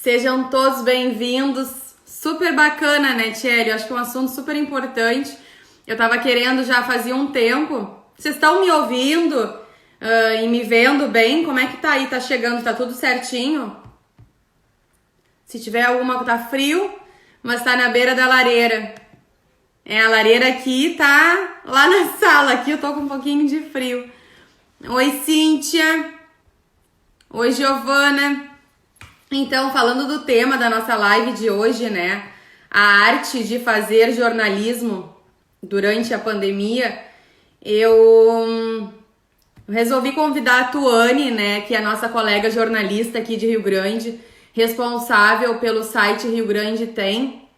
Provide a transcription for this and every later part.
Sejam todos bem-vindos. Super bacana, né, Tchelle? Eu acho que é um assunto super importante. Eu tava querendo já fazia um tempo. Vocês estão me ouvindo e me vendo bem? Como é que tá aí? Tá chegando? Tá tudo certinho? Se tiver alguma... Tá frio, mas tá na beira da lareira. A lareira aqui tá lá na sala. Aqui eu tô com um pouquinho de frio. Oi, Cíntia. Oi, Giovana. Então, falando do tema da nossa live de hoje, né? A arte de fazer jornalismo durante a pandemia, eu resolvi convidar a Tuane, né? Que é a nossa colega jornalista aqui de Rio Grande, responsável pelo site Rio Grande Tem,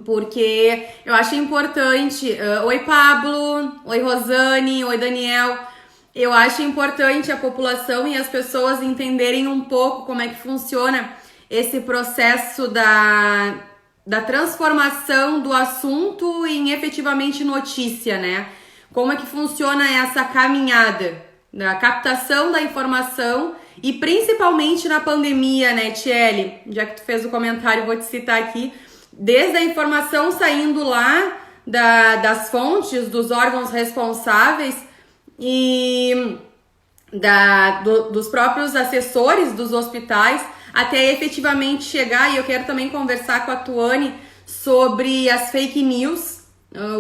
porque eu acho importante. Oi, Pablo. Oi, Rosane. Oi, Daniel. Eu acho importante a população e as pessoas entenderem um pouco como é que funciona esse processo da transformação do assunto em efetivamente notícia, né? Como é que funciona essa caminhada da captação da informação e principalmente na pandemia, né, Tchelle? Já que tu fez o comentário, vou te citar aqui. Desde a informação saindo lá das fontes, dos órgãos responsáveis, e dos próprios assessores dos hospitais até efetivamente chegar, e eu quero também conversar com a Tuane sobre as fake news,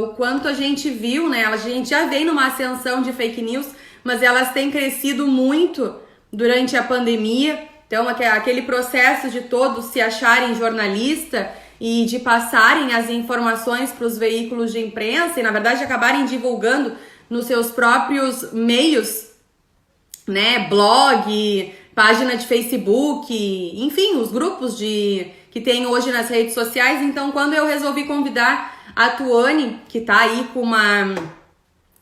o quanto a gente viu, né? A gente já vem numa ascensão de fake news, mas elas têm crescido muito durante a pandemia. Então, aquele processo de todos se acharem jornalista e de passarem as informações para os veículos de imprensa e, na verdade, acabarem divulgando nos seus próprios meios, né, blog, página de Facebook, enfim, os grupos que tem hoje nas redes sociais. Então, quando eu resolvi convidar a Tuane, que tá aí com uma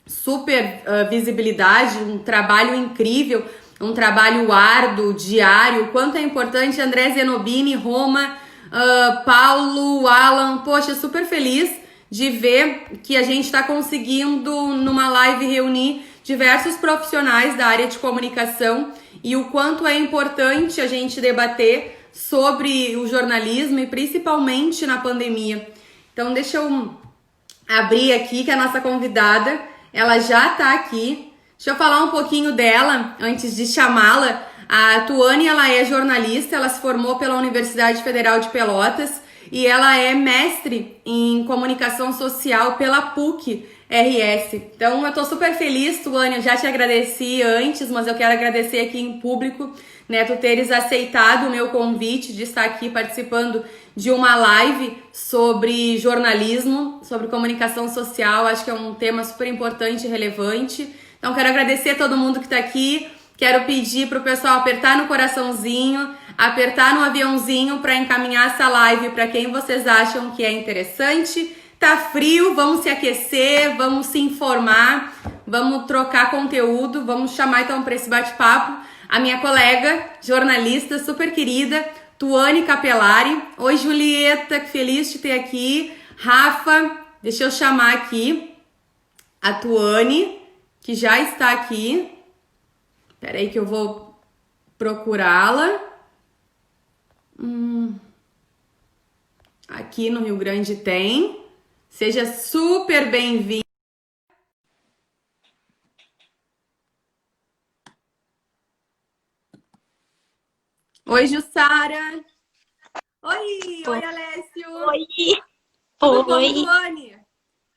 super visibilidade, um trabalho incrível, um trabalho árduo, diário, quanto é importante, André Zenobini, Roma, Paulo, Alan, poxa, super feliz de ver que a gente está conseguindo, numa live, reunir diversos profissionais da área de comunicação e o quanto é importante a gente debater sobre o jornalismo e principalmente na pandemia. Então, deixa eu abrir aqui que a nossa convidada, ela já está aqui. Deixa eu falar um pouquinho dela antes de chamá-la. A Tuane, ela é jornalista, ela se formou pela Universidade Federal de Pelotas, e ela é mestre em comunicação social pela PUC-RS. Então, eu tô super feliz, Tuane, eu já te agradeci antes, mas eu quero agradecer aqui em público, né, tu teres aceitado o meu convite de estar aqui participando de uma live sobre jornalismo, sobre comunicação social. Acho que é um tema super importante e relevante. Então, quero agradecer a todo mundo que tá aqui. Quero pedir pro pessoal apertar no coraçãozinho, apertar no aviãozinho para encaminhar essa live para quem vocês acham que é interessante. Tá frio, vamos se aquecer, vamos se informar, vamos trocar conteúdo, vamos chamar então para esse bate-papo a minha colega, jornalista super querida, Tuane Capellari. Oi, Julieta, que feliz de ter aqui. Rafa, deixa eu chamar aqui a Tuane, que já está aqui. Peraí que eu vou procurá-la. Aqui no Rio Grande Tem. Seja super bem-vinda. Oi, Jussara. Oi, Alessio. Oi. Tudo bom, Oi. Tuane?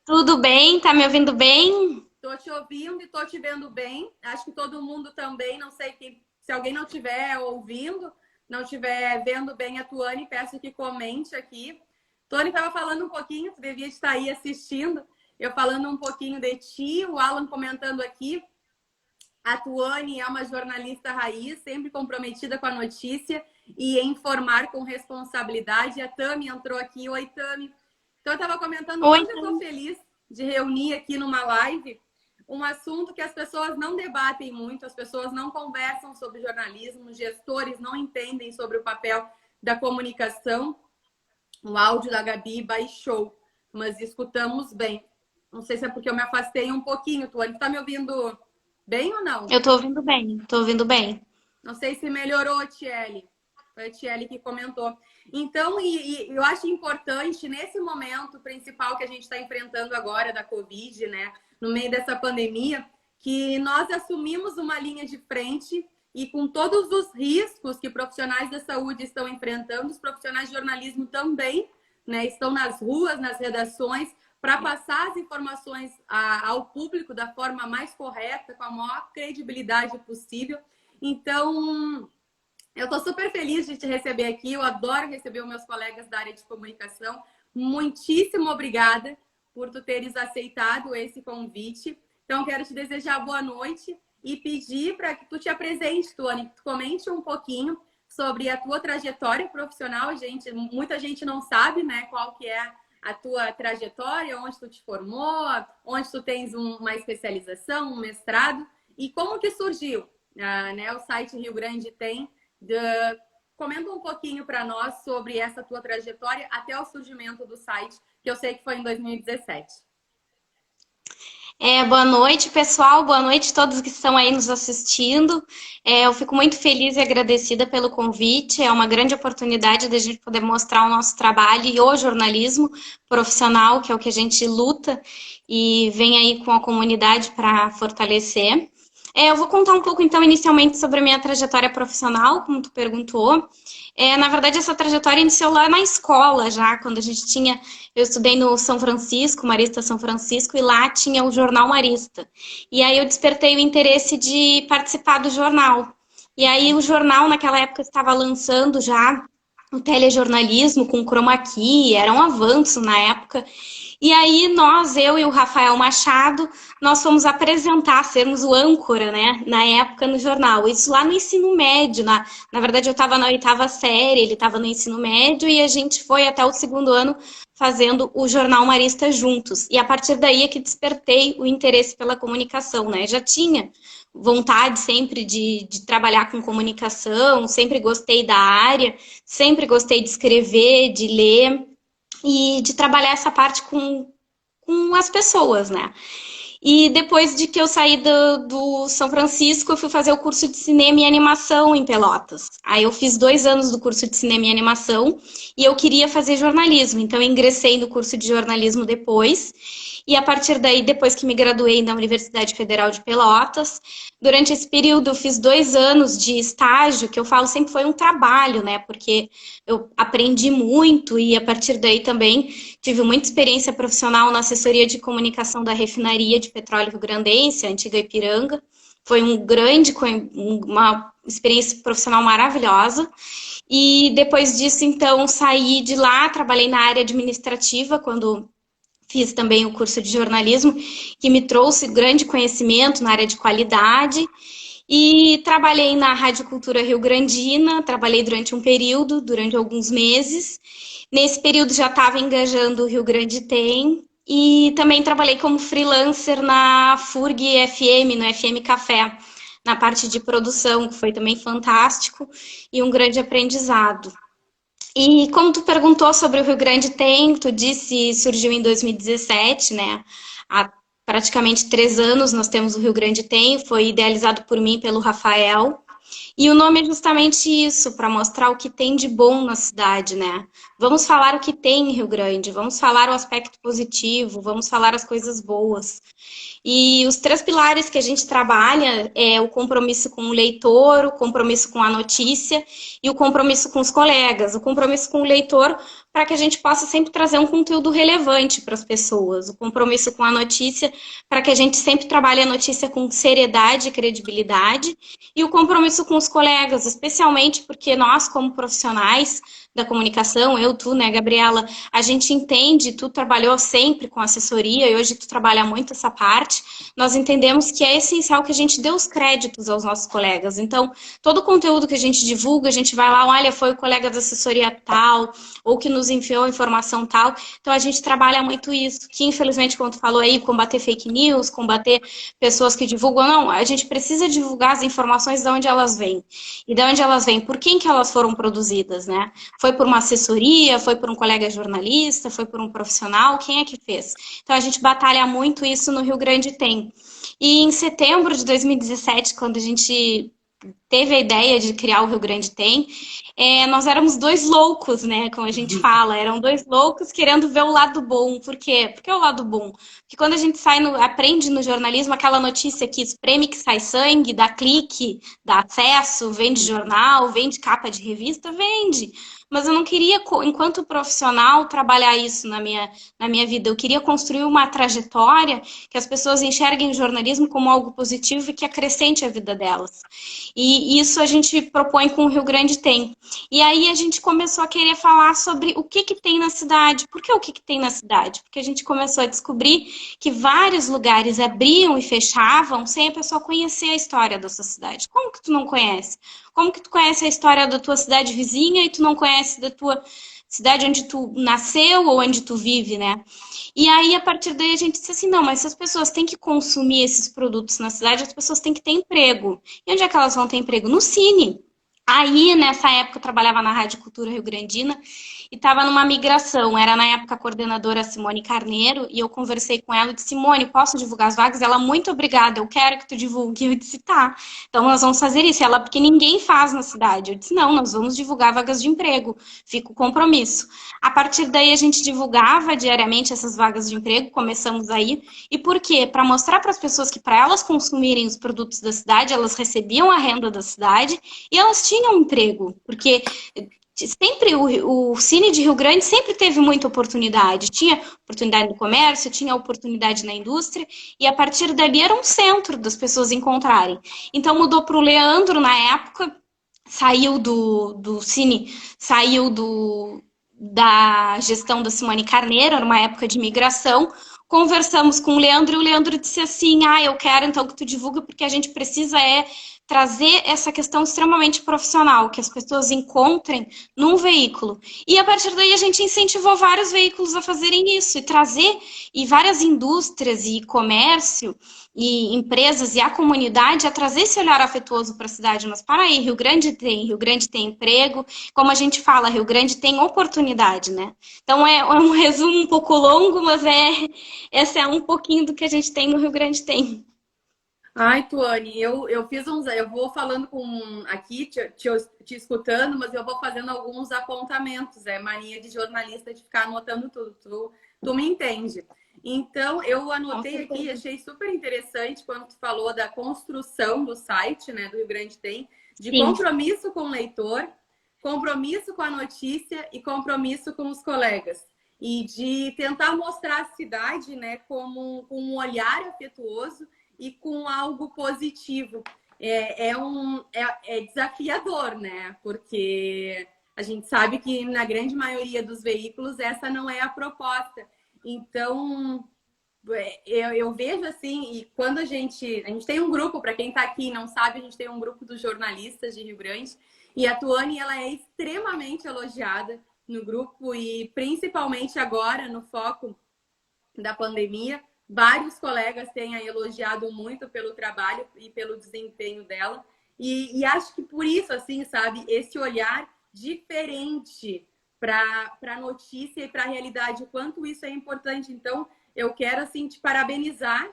Tudo bem? Tá me ouvindo bem? Tô te ouvindo e tô te vendo bem. Acho que todo mundo também. Não sei se alguém não estiver ouvindo, não estiver vendo bem a Tuane, peço que comente aqui. Tuane estava falando um pouquinho, tu devia estar aí assistindo, eu falando um pouquinho de ti, o Alan comentando aqui. A Tuane é uma jornalista raiz, sempre comprometida com a notícia e em informar com responsabilidade. A Tami entrou aqui. Oi, Tami. Então, eu estava comentando, Oi. hoje eu estou feliz de reunir aqui numa live um assunto que as pessoas não debatem muito, as pessoas não conversam sobre jornalismo, gestores não entendem sobre o papel da comunicação. O áudio da Gabi baixou, mas escutamos bem. Não sei se é porque eu me afastei um pouquinho, Tuane. Está me ouvindo bem ou não? Eu tô ouvindo bem, tô ouvindo bem. Não sei se melhorou, Tchelle. Foi a Tiele que comentou. Então, eu acho importante, nesse momento principal que a gente está enfrentando agora da Covid, né? No meio dessa pandemia, que nós assumimos uma linha de frente e com todos os riscos que profissionais da saúde estão enfrentando, os profissionais de jornalismo também, né? Estão nas ruas, nas redações, para passar as informações ao público da forma mais correta, com a maior credibilidade possível. Então, eu estou super feliz de te receber aqui. Eu adoro receber os meus colegas da área de comunicação. Muitíssimo obrigada por tu teres aceitado esse convite. Então, quero te desejar boa noite e pedir para que tu te apresente, Tuane, que tu comente um pouquinho sobre a tua trajetória profissional. Muita gente não sabe, né, qual que é a tua trajetória, onde tu te formou, onde tu tens uma especialização, um mestrado e como que surgiu, né, o site Rio Grande Tem. Comenta um pouquinho para nós sobre essa tua trajetória até o surgimento do site, que eu sei que foi em 2017. Boa noite, pessoal. Boa noite a todos que estão aí nos assistindo. Eu fico muito feliz e agradecida pelo convite. É uma grande oportunidade da gente poder mostrar o nosso trabalho e o jornalismo profissional, que é o que a gente luta e vem aí com a comunidade para fortalecer. Eu vou contar um pouco, então, inicialmente sobre a minha trajetória profissional, como tu perguntou. Na verdade, essa trajetória iniciou lá na escola, já, quando a gente tinha... Eu estudei no São Francisco, Marista São Francisco, e lá tinha o Jornal Marista. E aí eu despertei o interesse de participar do jornal. E aí o jornal, naquela época, estava lançando já o telejornalismo com chroma key, era um avanço na época. E aí eu e o Rafael Machado, nós fomos apresentar, sermos o âncora, né, na época no jornal. Isso lá no ensino médio, na verdade eu estava na 8ª série, ele estava no ensino médio e a gente foi até o 2º ano fazendo o Jornal Marista juntos. E a partir daí é que despertei o interesse pela comunicação, né, já tinha vontade sempre de trabalhar com comunicação, sempre gostei da área, sempre gostei de escrever, de ler e de trabalhar essa parte com as pessoas, né? E depois de que eu saí do São Francisco, eu fui fazer o curso de cinema e animação em Pelotas. Aí eu fiz 2 anos do curso de cinema e animação e eu queria fazer jornalismo, então eu ingressei no curso de jornalismo depois. E a partir daí, depois que me graduei na Universidade Federal de Pelotas, durante esse período eu fiz 2 anos de estágio, que eu falo sempre foi um trabalho, né? Porque eu aprendi muito e a partir daí também tive muita experiência profissional na assessoria de comunicação da refinaria de petróleo rio-grandense, a antiga Ipiranga. Foi uma experiência profissional maravilhosa. E depois disso, então, saí de lá, trabalhei na área administrativa, quando fiz também o curso de jornalismo, que me trouxe grande conhecimento na área de qualidade. E trabalhei na Rádio Cultura Rio-Grandina, trabalhei durante um período, durante alguns meses. Nesse período já estava engajando o Rio Grande Tem. E também trabalhei como freelancer na FURG FM, no FM Café, na parte de produção, que foi também fantástico e um grande aprendizado. E como tu perguntou sobre o Rio Grande Tem, tu disse surgiu em 2017, né? Há praticamente 3 anos nós temos o Rio Grande Tem, foi idealizado por mim e pelo Rafael. E o nome é justamente isso, para mostrar o que tem de bom na cidade, né? Vamos falar o que tem em Rio Grande, vamos falar o aspecto positivo, vamos falar as coisas boas. E os 3 pilares que a gente trabalha é o compromisso com o leitor, o compromisso com a notícia e o compromisso com os colegas. O compromisso com o leitor para que a gente possa sempre trazer um conteúdo relevante para as pessoas. O compromisso com a notícia para que a gente sempre trabalhe a notícia com seriedade e credibilidade. E o compromisso com os colegas, especialmente porque nós, como profissionais da comunicação, eu, tu, né, Gabriela, a gente entende, tu trabalhou sempre com assessoria e hoje tu trabalha muito essa parte, nós entendemos que é essencial que a gente dê os créditos aos nossos colegas. Então, todo o conteúdo que a gente divulga, a gente vai lá, olha, foi o colega da assessoria tal, ou que nos enviou a informação tal. Então, a gente trabalha muito isso, que infelizmente, como tu falou aí, combater fake news, combater pessoas que divulgam, não, a gente precisa divulgar as informações de onde elas vêm. E de onde elas vêm, por quem que elas foram produzidas, né? Foi por uma assessoria, foi por um colega jornalista, foi por um profissional, quem é que fez? Então, a gente batalha muito isso no Rio Grande Tem. E em setembro de 2017, quando a gente teve a ideia de criar o Rio Grande Tem, nós éramos dois loucos, né? Como a gente fala, eram dois loucos querendo ver o lado bom. Por quê? Porque é o lado bom. Porque quando a gente aprende no jornalismo aquela notícia que espreme que sai sangue, dá clique, dá acesso, vende jornal, vende capa de revista, vende. Mas eu não queria, enquanto profissional, trabalhar isso na minha vida. Eu queria construir uma trajetória que as pessoas enxerguem o jornalismo como algo positivo e que acrescente a vida delas. E isso a gente propõe com o Rio Grande Tem. E aí a gente começou a querer falar sobre o que tem na cidade. Por que o que tem na cidade? Porque a gente começou a descobrir que vários lugares abriam e fechavam sem a pessoa conhecer a história da sua cidade. Como que tu não conhece? Como que tu conhece a história da tua cidade vizinha e tu não conhece da tua cidade onde tu nasceu ou onde tu vive, né? E aí, a partir daí, a gente disse assim, não, mas se as pessoas têm que consumir esses produtos na cidade, as pessoas têm que ter emprego. E onde é que elas vão ter emprego? No Cine. Aí, nessa época, eu trabalhava na Rádio Cultura Rio Grandina e estava numa migração. Era, na época, a coordenadora Simone Carneiro e eu conversei com ela e disse, Simone, posso divulgar as vagas? Ela, muito obrigada, eu quero que tu divulgue. Eu disse, tá, então nós vamos fazer isso. Ela, porque ninguém faz na cidade. Eu disse, não, nós vamos divulgar vagas de emprego. Fica o compromisso. A partir daí, a gente divulgava diariamente essas vagas de emprego, começamos aí. E por quê? Para mostrar para as pessoas que, para elas consumirem os produtos da cidade, elas recebiam a renda da cidade e elas tinham um emprego, porque sempre o Cine de Rio Grande sempre teve muita oportunidade. Tinha oportunidade no comércio, tinha oportunidade na indústria, e a partir dali era um centro das pessoas encontrarem. Então mudou para o Leandro na época, saiu do Cine, saiu da gestão da Simone Carneiro, era uma época de migração. Conversamos com o Leandro e o Leandro disse assim, eu quero então que tu divulgue porque a gente precisa trazer essa questão extremamente profissional, que as pessoas encontrem num veículo. E a partir daí a gente incentivou vários veículos a fazerem isso, e trazer, e várias indústrias e comércio, e empresas e a comunidade a trazer esse olhar afetuoso para a cidade. Mas para aí, Rio Grande tem emprego, como a gente fala, Rio Grande tem oportunidade, né? Então é um resumo um pouco longo, mas esse é um pouquinho do que a gente tem no Rio Grande tem. Ai, Tuane, eu fiz uns. Eu vou falando aqui, te escutando, mas eu vou fazendo alguns apontamentos. É mania de jornalista de ficar anotando tudo. Tu me entende. Então, eu anotei aqui, achei super interessante quando tu falou da construção do site, né, do Rio Grande Tem, de Sim. compromisso com o leitor, compromisso com a notícia e compromisso com os colegas. E de tentar mostrar a cidade, né, com um olhar afetuoso e com algo positivo. É desafiador, né? Porque a gente sabe que na grande maioria dos veículos essa não é a proposta. Então, eu vejo assim, e quando a gente tem um grupo, para quem está aqui e não sabe, a gente tem um grupo dos jornalistas de Rio Grande, e a Tuane, ela é extremamente elogiada no grupo, e principalmente agora, no foco da pandemia, vários colegas têm a elogiado muito pelo trabalho e pelo desempenho dela. E acho que por isso, assim, sabe, esse olhar diferente para a notícia e para a realidade, o quanto isso é importante. Então, eu quero, assim, te parabenizar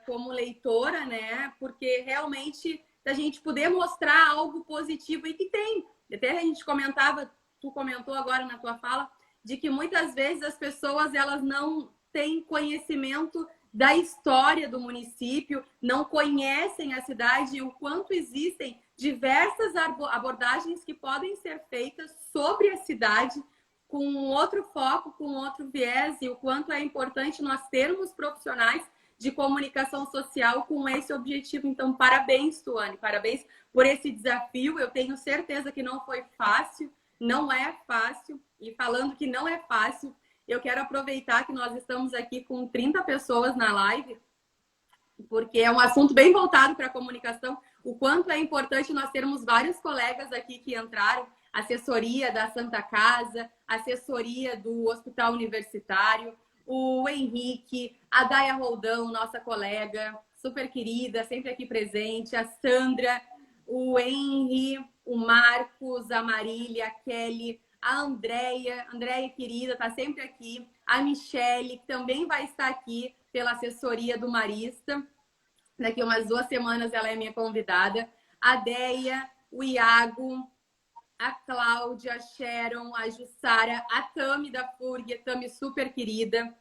como leitora, né? Porque realmente a gente poder mostrar algo positivo e que tem. Até a gente comentava, tu comentou agora na tua fala, de que muitas vezes as pessoas, elas não têm conhecimento da história do município, não conhecem a cidade e o quanto existem diversas abordagens que podem ser feitas sobre a cidade com outro foco, com outro viés, e o quanto é importante nós termos profissionais de comunicação social com esse objetivo. Então, parabéns, Tuane, parabéns por esse desafio. Eu tenho certeza que não foi fácil, não é fácil, e falando que não é fácil, eu quero aproveitar que nós estamos aqui com 30 pessoas na live, porque é um assunto bem voltado para a comunicação, o quanto é importante nós termos vários colegas aqui que entraram, assessoria da Santa Casa, assessoria do Hospital Universitário, o Henrique, a Daia Roldão, nossa colega, super querida, sempre aqui presente, a Sandra, o Henry, o Marcos, a Marília, a Kelly, a Andréia querida, está sempre aqui, a Michele, que também vai estar aqui pela assessoria do Marista, daqui umas 2 semanas ela é minha convidada, a Deia, o Iago, a Cláudia, a Sharon, a Jussara, a Tami da FURG, a Tami super querida.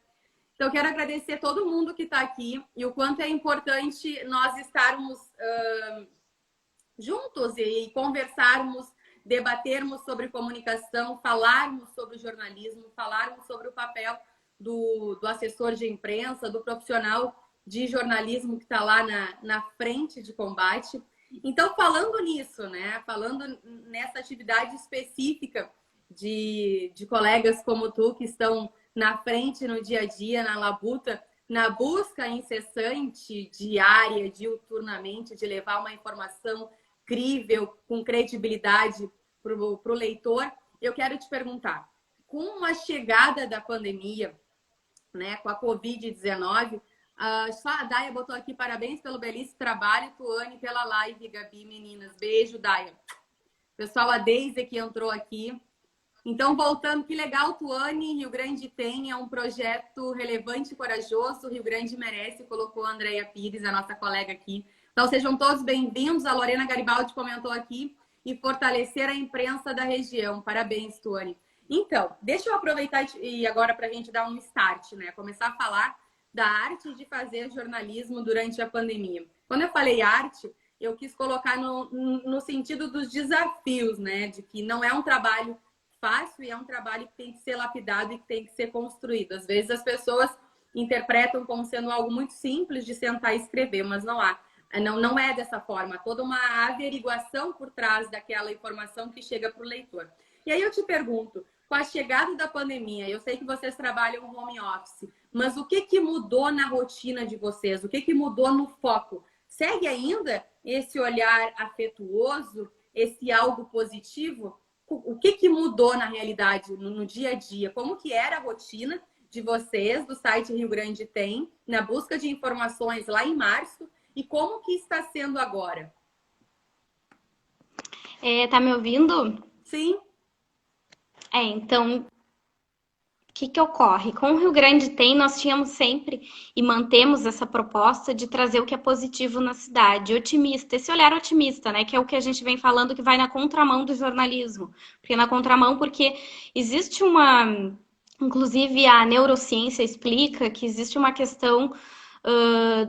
Então, eu quero agradecer todo mundo que está aqui e o quanto é importante nós estarmos juntos e conversarmos, debatermos sobre comunicação, falarmos sobre jornalismo, falarmos sobre o papel do assessor de imprensa, do profissional de jornalismo que está lá na frente de combate. Então, falando nisso, né? Falando nessa atividade específica de colegas como tu, que estão na frente no dia a dia, na labuta, na busca incessante, diária, diuturnamente, de levar uma informação crível, com credibilidade para o leitor, eu quero te perguntar, com a chegada da pandemia, né, com a Covid-19, só a Daia botou aqui, parabéns pelo belíssimo trabalho, Tuane, pela live, Gabi, meninas. Beijo, Daia. Pessoal, a Deise que entrou aqui. Então, voltando, que legal, Tuane, Rio Grande tem, é um projeto relevante e corajoso, o Rio Grande merece, colocou a Andréia Pires, a nossa colega aqui. Então, sejam todos bem-vindos, a Lorena Garibaldi comentou aqui, e fortalecer a imprensa da região. Parabéns, Tuane. Então, deixa eu aproveitar e agora para a gente dar um start, né? Começar a falar da arte de fazer jornalismo durante a pandemia. Quando eu falei arte, eu quis colocar no sentido dos desafios, né? De que não é um trabalho fácil e é um trabalho que tem que ser lapidado e que tem que ser construído. Às vezes as pessoas interpretam como sendo algo muito simples de sentar e escrever, mas não há. Não é dessa forma. Há toda uma averiguação por trás daquela informação que chega para o leitor. E aí eu te pergunto, com a chegada da pandemia, eu sei que vocês trabalham home office, mas o que mudou na rotina de vocês? O que mudou no foco? Segue ainda esse olhar afetuoso, esse algo positivo? O que mudou na realidade, no dia a dia? Como que era a rotina de vocês, do site Rio Grande Tem, na busca de informações lá em março? E como que está sendo agora? Tá me ouvindo? Sim. Então, o que ocorre? Com o Rio Grande Tem, nós tínhamos sempre e mantemos essa proposta de trazer o que é positivo na cidade, otimista, esse olhar otimista, né? Que é o que a gente vem falando que vai na contramão do jornalismo. Porque existe uma... Inclusive, a neurociência explica que existe uma questão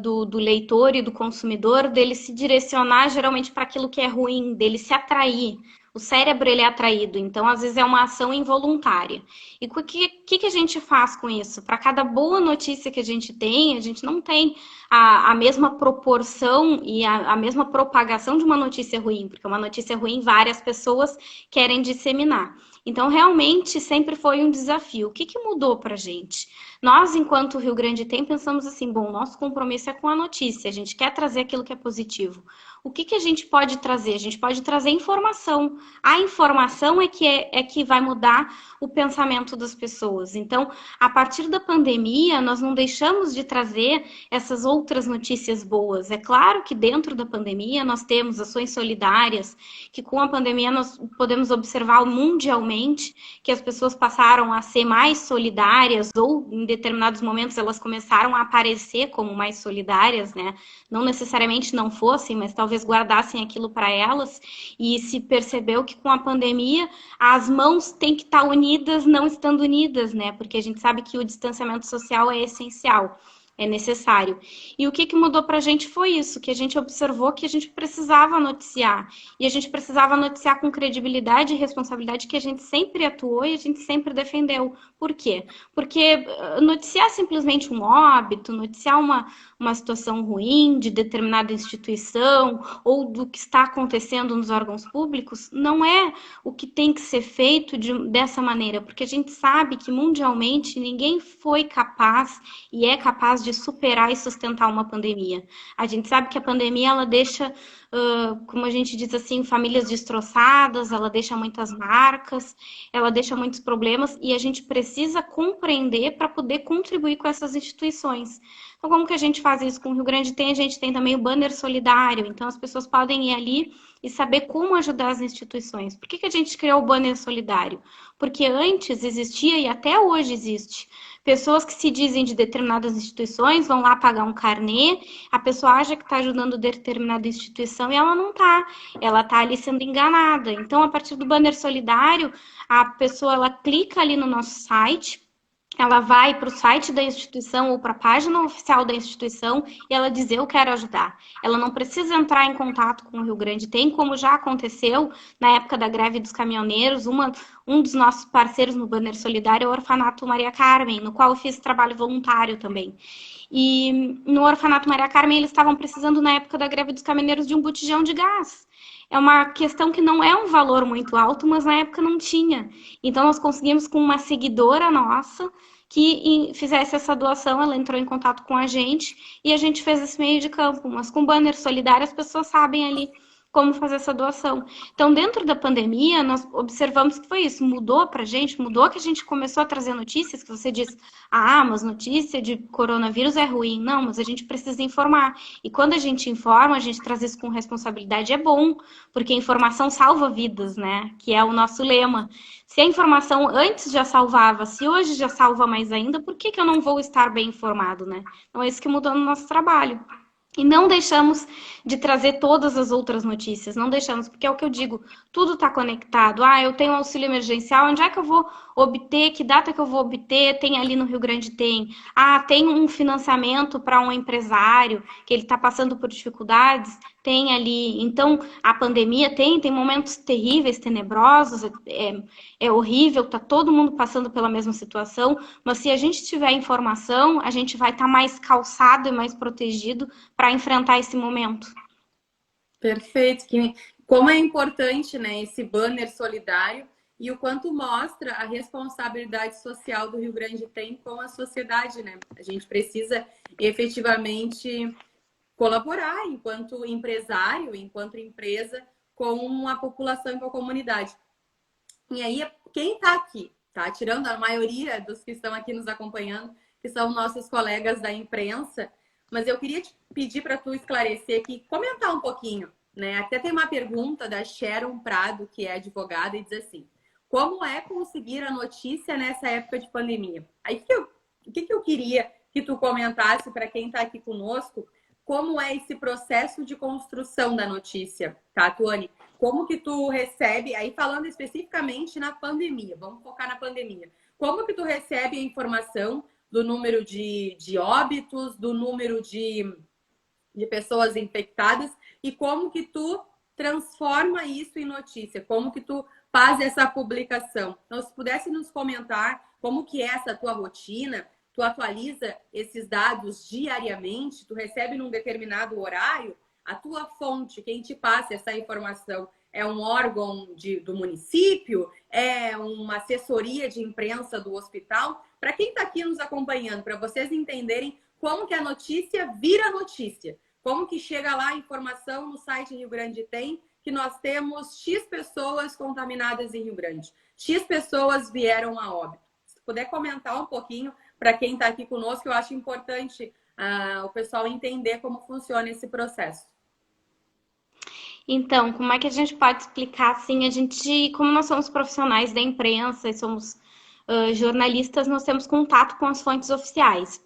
do leitor e do consumidor, dele se direcionar geralmente para aquilo que é ruim, dele se atrair. O cérebro, ele é atraído, então às vezes é uma ação involuntária. E o que a gente faz com isso? Para cada boa notícia que a gente tem, a gente não tem a mesma proporção e a mesma propagação de uma notícia ruim, porque uma notícia ruim várias pessoas querem disseminar. Então, realmente, sempre foi um desafio. O que mudou para a gente? Nós, enquanto Rio Grande Tem, pensamos assim, bom, nosso compromisso é com a notícia, a gente quer trazer aquilo que é positivo. O que a gente pode trazer? A gente pode trazer informação. A informação é que vai mudar o pensamento das pessoas. Então, a partir da pandemia, nós não deixamos de trazer essas outras notícias boas. É claro que dentro da pandemia nós temos ações solidárias, que com a pandemia nós podemos observar mundialmente que as pessoas passaram a ser mais solidárias ou em determinados momentos elas começaram a aparecer como mais solidárias, né? Não necessariamente não fossem, mas talvez guardassem aquilo para elas, e se percebeu que com a pandemia as mãos têm que estar unidas, não estando unidas, né? Porque a gente sabe que o distanciamento social é essencial. É necessário. E o que mudou para a gente foi isso, que a gente observou que a gente precisava noticiar. E a gente precisava noticiar com credibilidade e responsabilidade, que a gente sempre atuou e a gente sempre defendeu. Por quê? Porque noticiar simplesmente um óbito, noticiar uma situação ruim de determinada instituição ou do que está acontecendo nos órgãos públicos não é o que tem que ser feito dessa maneira, porque a gente sabe que mundialmente ninguém foi capaz e é capaz de superar e sustentar uma pandemia. A gente sabe que a pandemia, ela deixa, como a gente diz assim, famílias destroçadas, ela deixa muitas marcas, ela deixa muitos problemas, e a gente precisa compreender para poder contribuir com essas instituições. Então, como que a gente faz isso com o Rio Grande Tem? A gente tem também o banner solidário, então as pessoas podem ir ali e saber como ajudar as instituições. Por que que a gente criou o banner solidário? Porque antes existia e até hoje existe pessoas que se dizem de determinadas instituições, vão lá pagar um carnê, a pessoa acha que está ajudando determinada instituição e ela não está, ela está ali sendo enganada. Então, a partir do banner solidário, a pessoa ela clica ali no nosso site, ela vai para o site da instituição ou para a página oficial da instituição e ela diz: eu quero ajudar. Ela não precisa entrar em contato com o Rio Grande Tem, como já aconteceu na época da greve dos caminhoneiros. Um dos nossos parceiros no Banner Solidário é o Orfanato Maria Carmen, no qual eu fiz trabalho voluntário também. E no Orfanato Maria Carmen eles estavam precisando, na época da greve dos caminhoneiros, de um botijão de gás. É uma questão que não é um valor muito alto, mas na época não tinha. Então, nós conseguimos com uma seguidora nossa que fizesse essa doação, ela entrou em contato com a gente e a gente fez esse meio de campo. Mas com banner solidário, as pessoas sabem ali como fazer essa doação. Então, dentro da pandemia, nós observamos que foi isso, mudou pra gente, mudou que a gente começou a trazer notícias, que você diz, ah, mas notícia de coronavírus é ruim. Não, mas a gente precisa informar. E quando a gente informa, a gente traz isso com responsabilidade, é bom, porque a informação salva vidas, né? Que é o nosso lema. Se a informação antes já salvava, se hoje já salva mais ainda, por que que eu não vou estar bem informado, né? Então, é isso que mudou no nosso trabalho. E não deixamos de trazer todas as outras notícias, não deixamos, porque é o que eu digo, tudo está conectado. Ah, eu tenho auxílio emergencial, onde é que eu vou obter, que data que eu vou obter? Tem ali no Rio Grande Tem. Ah, tem um financiamento para um empresário que ele está passando por dificuldades, tem ali. Então, a pandemia tem momentos terríveis, tenebrosos, é horrível, tá todo mundo passando pela mesma situação, mas se a gente tiver informação, a gente vai estar mais calçado e mais protegido para enfrentar esse momento. Perfeito. Como é importante, né, esse banner solidário e o quanto mostra a responsabilidade social do Rio Grande Tem com a sociedade, né? A gente precisa efetivamente colaborar enquanto empresário, enquanto empresa, com a população e com a comunidade. E aí, quem está aqui, tá? Tirando a maioria dos que estão aqui nos acompanhando, que são nossos colegas da imprensa, mas eu queria te pedir para tu esclarecer aqui, comentar um pouquinho, né? Até tem uma pergunta da Sharon Prado, que é advogada, e diz assim: como é conseguir a notícia nessa época de pandemia? Aí o que eu queria que tu comentasse para quem está aqui conosco, como é esse processo de construção da notícia, tá, Tuane? Como que tu recebe, aí falando especificamente na pandemia, vamos focar na pandemia. Como que tu recebe a informação do número de óbitos, do número de pessoas infectadas e como que tu transforma isso em notícia? Como que tu faz essa publicação? Então, se pudesse nos comentar como que é essa tua rotina, tu atualiza esses dados diariamente, tu recebe num determinado horário, a tua fonte, quem te passa essa informação, é um órgão do município? É uma assessoria de imprensa do hospital? Para quem está aqui nos acompanhando, para vocês entenderem como que a notícia vira notícia. Como que chega lá a informação no site Rio Grande Tem que nós temos X pessoas contaminadas em Rio Grande. X pessoas vieram a óbito. Se puder comentar um pouquinho para quem está aqui conosco, eu acho importante o pessoal entender como funciona esse processo. Então, como é que a gente pode explicar assim? A gente, como nós somos profissionais da imprensa e somos jornalistas, nós temos contato com as fontes oficiais.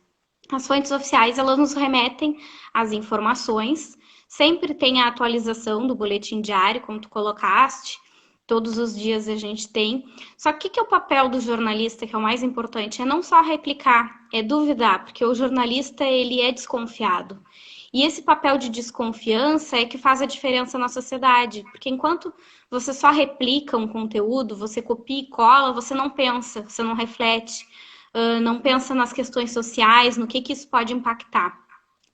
As fontes oficiais, elas nos remetem às informações, sempre tem a atualização do boletim diário, como tu colocaste, todos os dias a gente tem. Só que o que é o papel do jornalista, que é o mais importante? É não só replicar, é duvidar, porque o jornalista, ele é desconfiado. E esse papel de desconfiança é que faz a diferença na sociedade, porque enquanto você só replica um conteúdo, você copia e cola, você não pensa, você não reflete, não pensa nas questões sociais, no que isso pode impactar.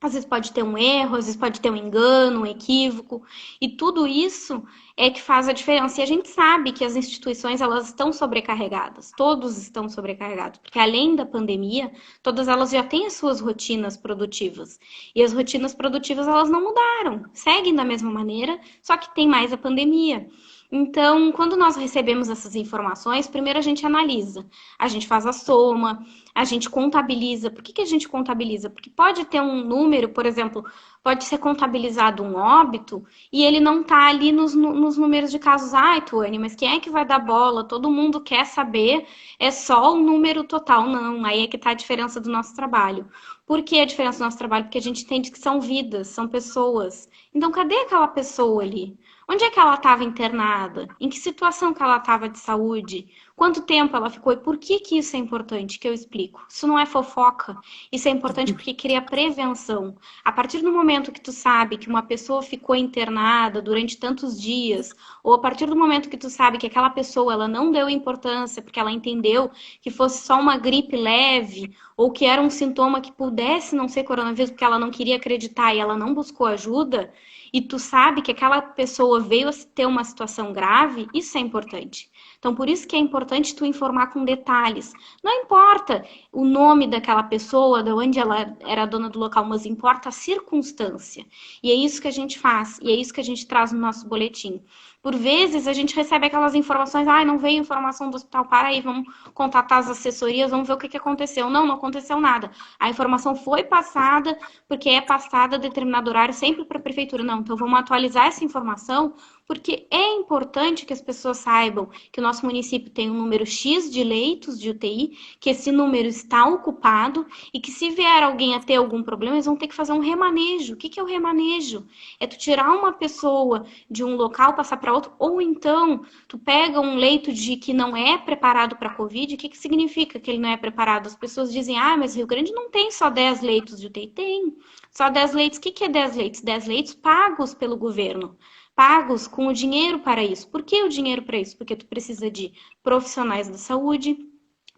Às vezes pode ter um erro, às vezes pode ter um engano, um equívoco, e tudo isso é que faz a diferença. E a gente sabe que as instituições, elas estão sobrecarregadas, todos estão sobrecarregados, porque além da pandemia, todas elas já têm as suas rotinas produtivas. E as rotinas produtivas, elas não mudaram, seguem da mesma maneira, só que tem mais a pandemia. Então, quando nós recebemos essas informações, primeiro a gente analisa, a gente faz a soma, a gente contabiliza. Por que que a gente contabiliza? Porque pode ter um número, por exemplo, pode ser contabilizado um óbito e ele não está ali nos números de casos. Ai, Tuane, mas quem é que vai dar bola? Todo mundo quer saber, é só o número total. Não, aí é que está a diferença do nosso trabalho. Por que a diferença do nosso trabalho? Porque a gente entende que são vidas, são pessoas. Então, cadê aquela pessoa ali? Onde é que ela estava internada? Em que situação que ela estava de saúde? Quanto tempo ela ficou? E por que que isso é importante? Que eu explico. Isso não é fofoca. Isso é importante porque cria prevenção. A partir do momento que tu sabe que uma pessoa ficou internada durante tantos dias, ou a partir do momento que tu sabe que aquela pessoa ela não deu importância porque ela entendeu que fosse só uma gripe leve, ou que era um sintoma que pudesse não ser coronavírus porque ela não queria acreditar e ela não buscou ajuda, e tu sabe que aquela pessoa veio a ter uma situação grave, isso é importante. Então, por isso que é importante tu informar com detalhes. Não importa o nome daquela pessoa, de onde ela era dona do local, mas importa a circunstância. E é isso que a gente faz, e é isso que a gente traz no nosso boletim. Por vezes, a gente recebe aquelas informações, não veio informação do hospital, para aí, vamos contatar as assessorias, vamos ver o que aconteceu. Não, não aconteceu nada. A informação foi passada, porque é passada a determinado horário sempre para a prefeitura. Não, então vamos atualizar essa informação, porque é importante que as pessoas saibam que o nosso município tem um número X de leitos de UTI, que esse número está ocupado e que se vier alguém a ter algum problema, eles vão ter que fazer um remanejo. O que é o remanejo? É tu tirar uma pessoa de um local, passar para outro, ou então tu pega um leito de que não é preparado para Covid. O que significa que ele não é preparado? As pessoas dizem, mas Rio Grande não tem só 10 leitos de UTI. Tem, só 10 leitos. O que é 10 leitos? 10 leitos pagos pelo governo. Pagos com o dinheiro para isso. Por que o dinheiro para isso? Porque tu precisa de profissionais da saúde,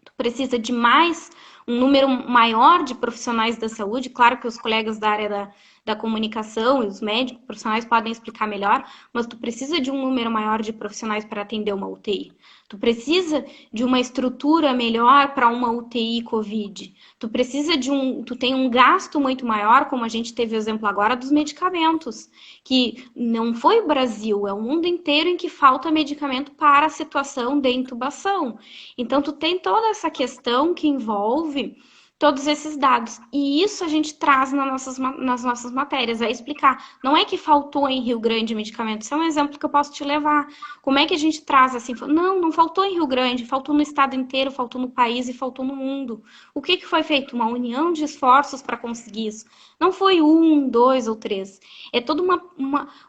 tu precisa de um número maior de profissionais da saúde. Claro que os colegas da área da comunicação e os médicos profissionais podem explicar melhor, mas tu precisa de um número maior de profissionais para atender uma UTI. Tu precisa de uma estrutura melhor para uma UTI Covid. Tu tem um gasto muito maior, como a gente teve o exemplo agora dos medicamentos, que não foi o Brasil, é o mundo inteiro em que falta medicamento para a situação de intubação. Então, tu tem toda essa questão que envolve todos esses dados. E isso a gente traz nas nossas matérias, vai explicar. Não é que faltou em Rio Grande medicamento, isso é um exemplo que eu posso te levar. Como é que a gente traz assim? Não faltou em Rio Grande, faltou no estado inteiro, faltou no país e faltou no mundo. O que foi feito? Uma união de esforços para conseguir isso. Não foi 1, 2 ou 3. É todo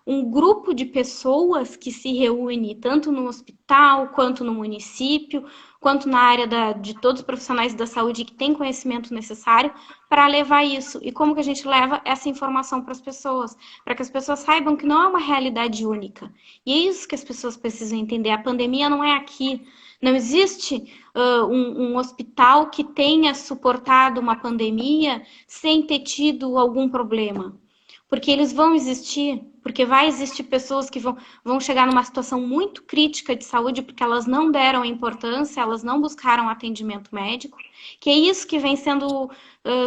um grupo de pessoas que se reúne, tanto no hospital, quanto no município, quanto na área de todos os profissionais da saúde que têm conhecimento necessário para levar isso. E como que a gente leva essa informação para as pessoas? Para que as pessoas saibam que não é uma realidade única. E é isso que as pessoas precisam entender. A pandemia não é aqui. Não existe um hospital que tenha suportado uma pandemia sem ter tido algum problema. Porque eles vão existir, porque vai existir pessoas que vão chegar numa situação muito crítica de saúde porque elas não deram importância, elas não buscaram atendimento médico, que é isso que vem sendo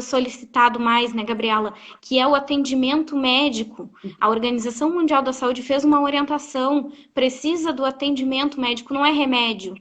solicitado mais, né, Gabriela? Que é o atendimento médico. A Organização Mundial da Saúde fez uma orientação, precisa do atendimento médico, não é remédio,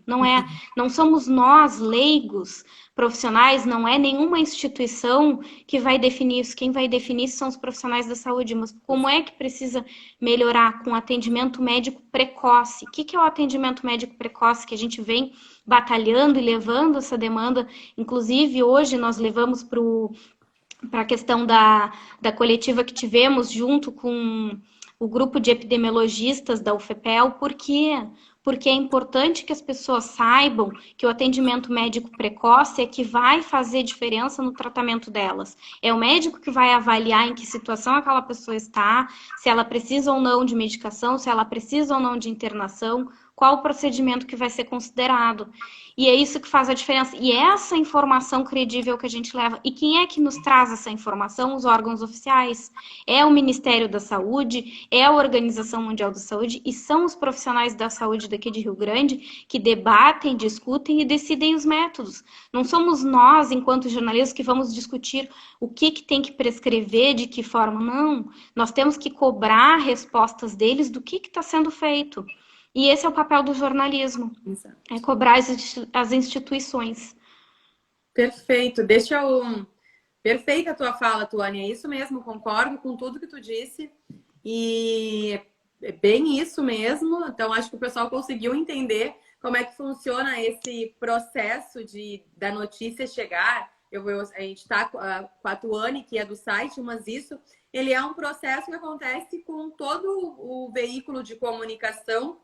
não somos nós, leigos, profissionais, não é nenhuma instituição que vai definir isso. Quem vai definir isso são os profissionais da saúde. Mas como é que precisa melhorar com atendimento médico precoce? O que é o atendimento médico precoce que a gente vem batalhando e levando essa demanda? Inclusive, hoje nós levamos para a questão da coletiva que tivemos junto com o grupo de epidemiologistas da UFPEL. Por quê? Porque é importante que as pessoas saibam que o atendimento médico precoce é que vai fazer diferença no tratamento delas. É o médico que vai avaliar em que situação aquela pessoa está, se ela precisa ou não de medicação, se ela precisa ou não de internação, qual o procedimento que vai ser considerado. E é isso que faz a diferença. E é essa informação credível que a gente leva. E quem é que nos traz essa informação? Os órgãos oficiais. É o Ministério da Saúde, é a Organização Mundial da Saúde e são os profissionais da saúde daqui de Rio Grande que debatem, discutem e decidem os métodos. Não somos nós, enquanto jornalistas, que vamos discutir o que tem que prescrever, de que forma. Não. Nós temos que cobrar respostas deles do que está sendo feito. E esse é o papel do jornalismo, Exato. é cobrar as instituições. Perfeito. Perfeita a tua fala, Tuane. É isso mesmo, concordo com tudo que tu disse. E é bem isso mesmo. Então, acho que o pessoal conseguiu entender como é que funciona esse processo da notícia chegar. A gente está com a Tuane, que é do site, mas isso ele é um processo que acontece com todo o veículo de comunicação,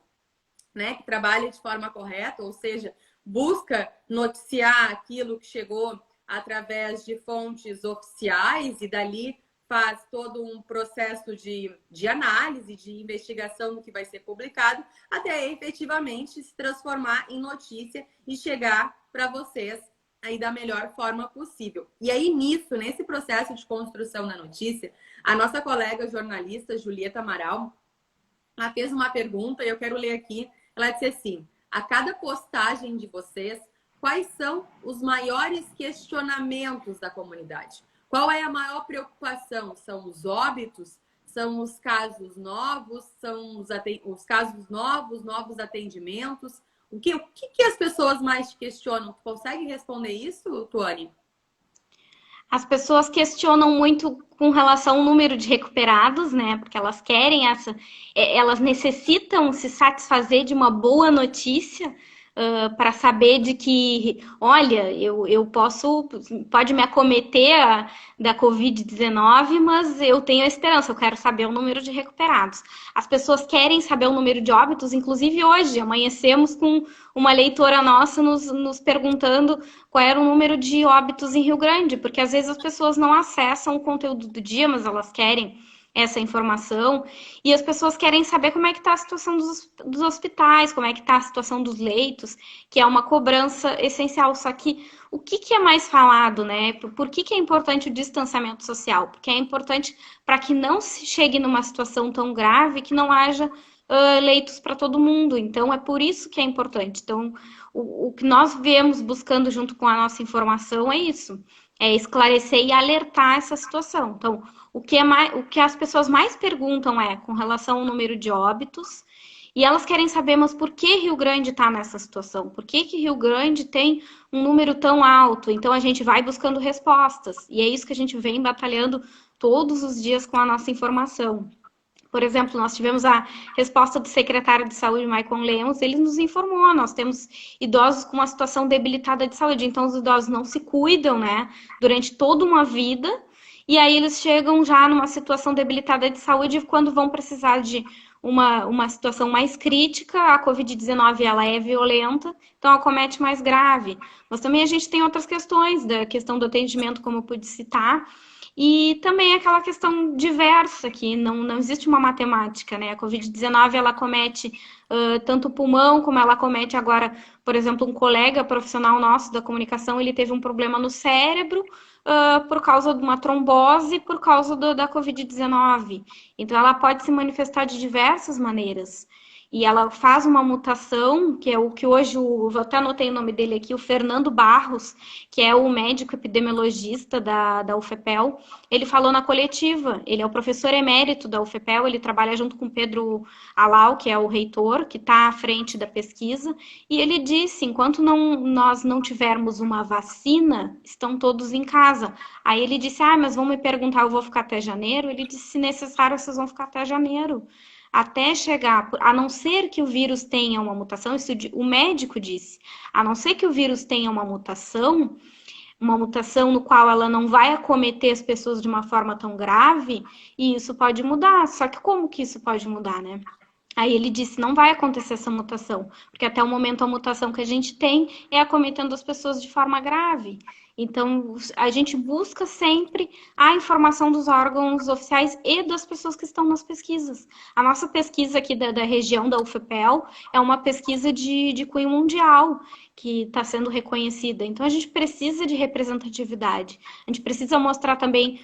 né, que trabalha de forma correta, ou seja, busca noticiar aquilo que chegou através de fontes oficiais e dali faz todo um processo de análise, de investigação do que vai ser publicado, até efetivamente se transformar em notícia e chegar para vocês aí da melhor forma possível. E aí, nesse processo de construção da notícia, a nossa colega jornalista, Julieta Amaral, ela fez uma pergunta e eu quero ler aqui. Ela disse assim: a cada postagem de vocês, quais são os maiores questionamentos da comunidade? Qual é a maior preocupação? São os óbitos? São os casos novos? São os casos novos atendimentos? O que as pessoas mais te questionam? Tu consegue responder isso, Tuane? As pessoas questionam muito com relação ao número de recuperados, né? Porque elas querem elas necessitam se satisfazer de uma boa notícia para saber de que, olha, eu pode me acometer da Covid-19, mas eu tenho a esperança, eu quero saber o número de recuperados. As pessoas querem saber o número de óbitos, inclusive hoje, amanhecemos com uma leitora nossa nos perguntando qual era o número de óbitos em Rio Grande, porque às vezes as pessoas não acessam o conteúdo do dia, mas elas querem essa informação, e as pessoas querem saber como é que está a situação dos hospitais, como é que está a situação dos leitos, que é uma cobrança essencial. Só que o que é mais falado, né? Por que é importante o distanciamento social? Porque é importante para que não se chegue numa situação tão grave que não haja leitos para todo mundo. Então, é por isso que é importante. Então, o que nós vemos buscando junto com a nossa informação é isso. É esclarecer e alertar essa situação. Então, o que as pessoas mais perguntam é com relação ao número de óbitos, e elas querem saber, mas por que Rio Grande está nessa situação? Por que Rio Grande tem um número tão alto? Então a gente vai buscando respostas, e é isso que a gente vem batalhando todos os dias com a nossa informação. Por exemplo, nós tivemos a resposta do secretário de Saúde, Maicon Lemos, ele nos informou, nós temos idosos com uma situação debilitada de saúde, então os idosos não se cuidam, né, durante toda uma vida, e aí eles chegam já numa situação debilitada de saúde quando vão precisar de uma situação mais crítica, a Covid-19 ela é violenta, então acomete mais grave. Mas também a gente tem outras questões, da questão do atendimento, como eu pude citar, e também aquela questão diversa, que não existe uma matemática, né? A Covid-19, ela comete tanto o pulmão, como ela comete agora, por exemplo, um colega profissional nosso da comunicação, ele teve um problema no cérebro por causa de uma trombose, por causa da Covid-19. Então, ela pode se manifestar de diversas maneiras. E ela faz uma mutação, que é o que hoje, eu até anotei o nome dele aqui, o Fernando Barros, que é o médico epidemiologista da UFPEL, ele falou na coletiva, ele é o professor emérito da UFPEL, ele trabalha junto com Pedro Alau, que é o reitor, que está à frente da pesquisa, e ele disse, enquanto nós não tivermos uma vacina, estão todos em casa. Aí ele disse, mas vão me perguntar, eu vou ficar até janeiro? Ele disse, se necessário, vocês vão ficar até janeiro. Até chegar, a não ser que o vírus tenha uma mutação, isso o médico disse, a não ser que o vírus tenha uma mutação no qual ela não vai acometer as pessoas de uma forma tão grave, e isso pode mudar. Só que como que isso pode mudar, né? Aí ele disse, não vai acontecer essa mutação, porque até o momento a mutação que a gente tem é acometendo as pessoas de forma grave. Então, a gente busca sempre a informação dos órgãos oficiais e das pessoas que estão nas pesquisas. A nossa pesquisa aqui da região da UFPEL é uma pesquisa de cunho mundial, que está sendo reconhecida. Então, a gente precisa de representatividade. A gente precisa mostrar também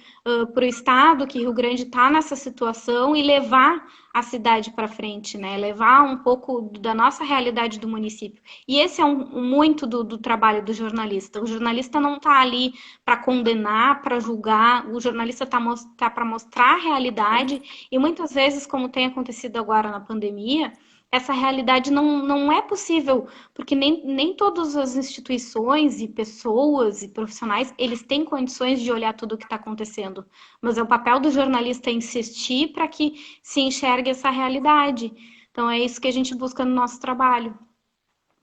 para o Estado que Rio Grande está nessa situação e levar a cidade para frente, né? Levar um pouco da nossa realidade do município. E esse é muito do trabalho do jornalista. O jornalista não está ali para condenar, para julgar. O jornalista está para mostrar a realidade. E muitas vezes, como tem acontecido agora na pandemia, essa realidade não é possível, porque nem todas as instituições e pessoas e profissionais, eles têm condições de olhar tudo o que está acontecendo. Mas é o papel do jornalista insistir para que se enxergue essa realidade. Então é isso que a gente busca no nosso trabalho.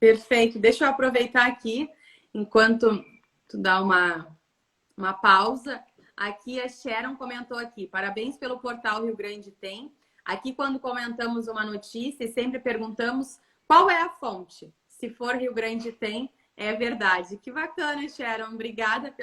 Perfeito. Deixa eu aproveitar aqui, enquanto tu dá uma pausa. Aqui a Sharon comentou aqui, parabéns pelo portal Rio Grande Tem. Aqui quando comentamos uma notícia e sempre perguntamos qual é a fonte. Se for Rio Grande Tem, é verdade. Que bacana, Sharon. Obrigada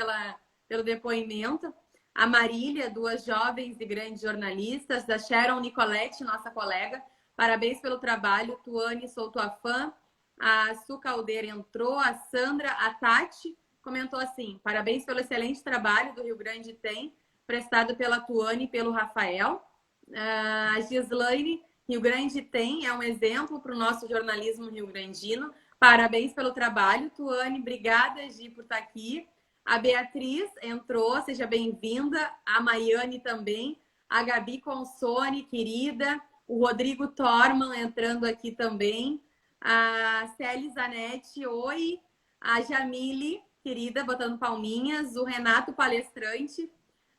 pelo depoimento. A Marília, duas jovens e grandes jornalistas. Da Sharon Nicolette, nossa colega. Parabéns pelo trabalho. Tuane, sou tua fã. A Su Caldeira entrou. A Sandra, a Tati comentou assim, parabéns pelo excelente trabalho do Rio Grande Tem, prestado pela Tuane e pelo Rafael. A Gislaine, Rio Grande Tem, é um exemplo para o nosso jornalismo rio-grandino. Parabéns pelo trabalho, Tuane. Obrigada, Gi, por estar aqui. A Beatriz entrou, seja bem-vinda. A Maiane também. A Gabi Consone, querida. O Rodrigo Torman entrando aqui também. A Célia Zanetti, oi. A Jamile, querida, botando palminhas. O Renato, palestrante.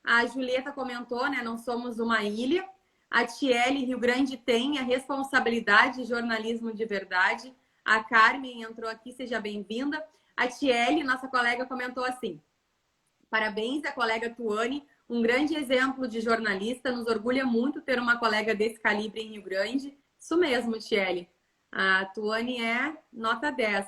A Julieta comentou, né? Não somos uma ilha. A Tiele, Rio Grande Tem, a responsabilidade de jornalismo de verdade. A Carmen entrou aqui, seja bem-vinda. A Tiele, nossa colega, comentou assim, parabéns à colega Tuane, um grande exemplo de jornalista. Nos orgulha muito ter uma colega desse calibre em Rio Grande. Isso mesmo, Tiele. A Tuane é nota 10.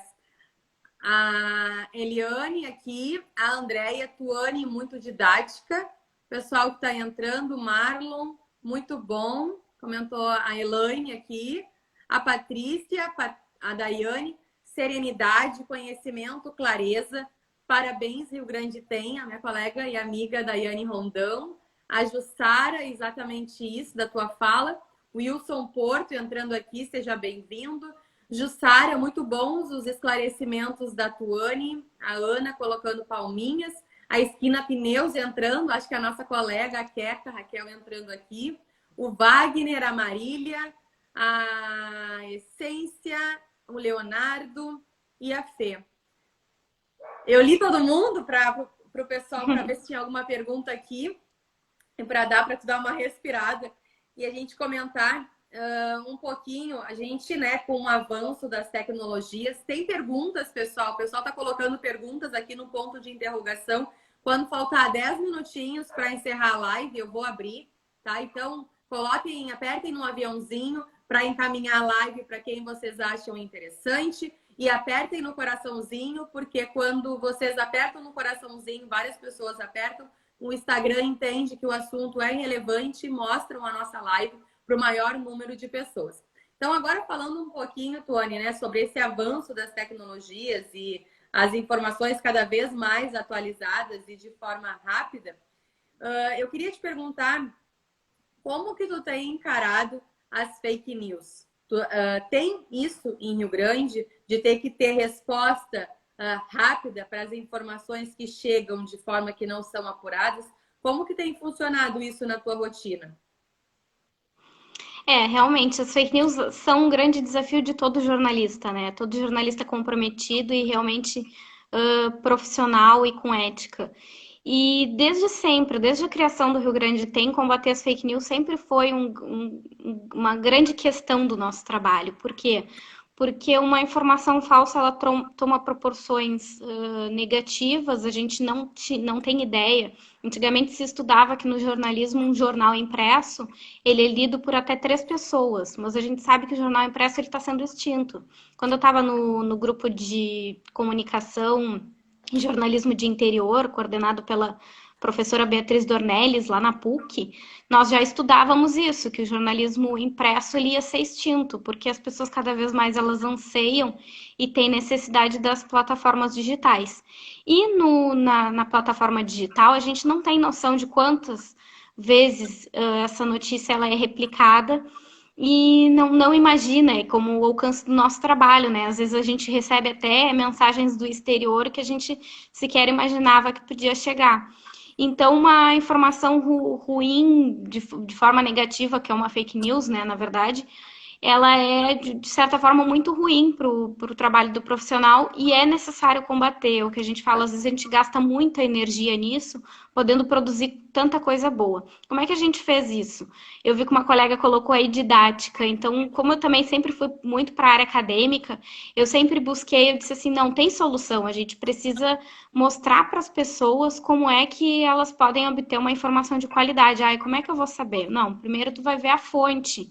A Eliane aqui, a Andréia, Tuane, muito didática. Pessoal que está entrando, Marlon, muito bom. Comentou a Elaine aqui. A Patrícia, a Daiane, serenidade, conhecimento, clareza. Parabéns, Rio Grande Tem, a minha colega e amiga Daiane Rondão. A Jussara, exatamente isso da tua fala. Wilson Porto entrando aqui, seja bem-vindo. Jussara, muito bons os esclarecimentos da Tuane. A Ana colocando palminhas. A Esquina Pneus entrando, acho que a nossa colega, a Queca, Raquel entrando aqui. O Wagner, a Marília, a Essência, o Leonardo e a Fê. Eu li todo mundo para o pessoal, para ver se tinha alguma pergunta aqui. E para tu dar uma respirada e a gente comentar um pouquinho, a gente, né, com o avanço das tecnologias, tem perguntas, pessoal. O pessoal está colocando perguntas aqui no ponto de interrogação. Quando faltar 10 minutinhos para encerrar a live, eu vou abrir, tá? Então, coloquem, apertem no aviãozinho para encaminhar a live para quem vocês acham interessante. E apertem no coraçãozinho, porque quando vocês apertam no coraçãozinho, várias pessoas apertam, o Instagram entende que o assunto é relevante e mostram a nossa live para o maior número de pessoas. Então, agora falando um pouquinho, Tuane, né, sobre esse avanço das tecnologias e as informações cada vez mais atualizadas e de forma rápida, eu queria te perguntar como que tu tem encarado as fake news? Tem isso em Rio Grande, de ter que ter resposta rápida para as informações que chegam de forma que não são apuradas? Como que tem funcionado isso na tua rotina? Realmente, as fake news são um grande desafio de todo jornalista, né? Todo jornalista comprometido e realmente profissional e com ética. E desde sempre, desde a criação do Rio Grande Tem, combater as fake news sempre foi uma grande questão do nosso trabalho. Por quê? Porque uma informação falsa ela toma proporções negativas, a gente não tem ideia. Antigamente se estudava que no jornalismo um jornal impresso ele é lido por até 3 pessoas, mas a gente sabe que o jornal impresso está sendo extinto. Quando eu estava no grupo de comunicação e jornalismo de interior, coordenado pela professora Beatriz Dornelles, lá na PUC, nós já estudávamos isso, que o jornalismo impresso ele ia ser extinto, porque as pessoas cada vez mais elas anseiam e têm necessidade das plataformas digitais. E na plataforma digital, a gente não tem noção de quantas vezes essa notícia ela é replicada e não imagina como o alcance do nosso trabalho, né? Às vezes a gente recebe até mensagens do exterior que a gente sequer imaginava que podia chegar. Então, uma informação ruim, de forma negativa, que é uma fake news, né, na verdade, ela é, de certa forma, muito ruim para o trabalho do profissional e é necessário combater. O que a gente fala, às vezes a gente gasta muita energia nisso, podendo produzir tanta coisa boa. Como é que a gente fez isso? Eu vi que uma colega colocou aí didática, então, como eu também sempre fui muito para a área acadêmica, eu sempre busquei, eu disse assim, não, tem solução, a gente precisa mostrar para as pessoas como é que elas podem obter uma informação de qualidade. Ai, como é que eu vou saber? Não, primeiro tu vai ver a fonte.